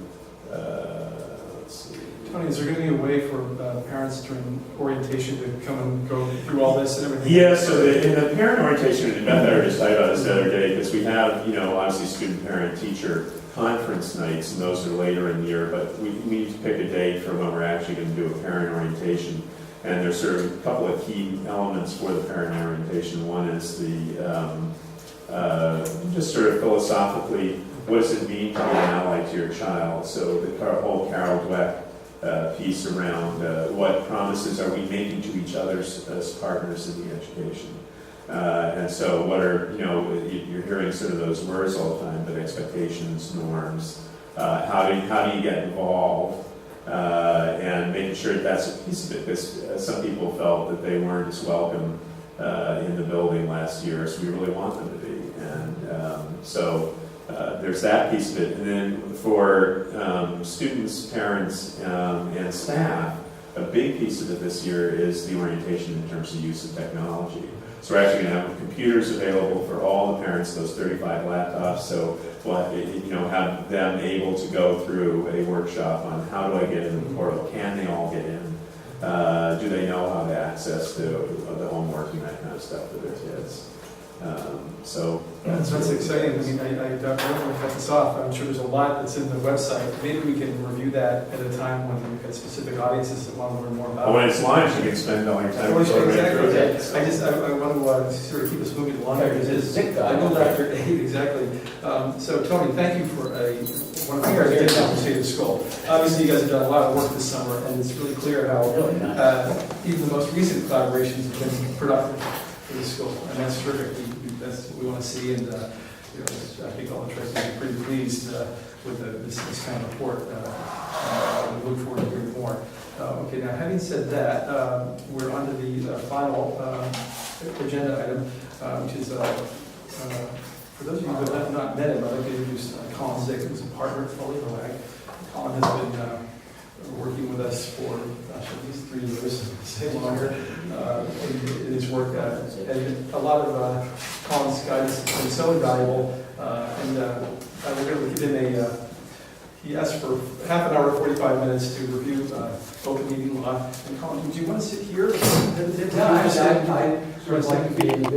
Let's see. Tony, is there going to be a way for parents during orientation to come and go through all this and everything? Yeah, so in the parent orientation, Beth and I were just talking about this the other day, because we have, obviously student, parent, teacher conference nights, and those are later in the year, but we need to pick a date for when we're actually going to do a parent orientation. And there's sort of a couple of key elements for the parent orientation. One is the, just sort of philosophically, what does it mean to be an ally to your child? So the whole Carol Dweck piece around what promises are we making to each other as partners in the education. And so what are, you're hearing sort of those words all the time, but expectations, norms, how do you get involved? And making sure that's a piece of it, because some people felt that they weren't as welcome in the building last year as we really want them to be. And so there's that piece of it. And then for students, parents, and staff, a big piece of it this year is the orientation in terms of use of technology. So we're actually going to have computers available for all the parents, those 35 laptops. So we'll have them able to go through a workshop on how do I get in the portal? Can they all get in? Do they know how to access the homework and that kind of stuff for their kids? That's exciting. I mean, I don't want to cut this off. I'm sure there's a lot that's in the website. Maybe we can review that at a time when we've got specific audiences that want to learn more about it. When it's launched, you can spend all your time. Exactly. I want to sort of keep us moving along. I go after 8, exactly. So Tony, thank you for one of the years I did help the state of school. Obviously, you guys have done a lot of work this summer, and it's really clear how even the most recent collaborations have been productive for the school, and that's terrific. That's what we want to see, and I think all the trustees are pretty pleased with this kind of report. We look forward to hearing more. Okay, now having said that, we're on to the final agenda item, which is for those of you who have not met him, I'd like to introduce Colin Zick, who's a partner at Foley Lag. Colin has been working with us for at least 3 years, say longer, in his work. And a lot of Colin's guidance has been so invaluable. And we're going to give him he asked for half an hour, 45 minutes to review open meeting law. And Colin, would you want to sit here? I sort of like to be in the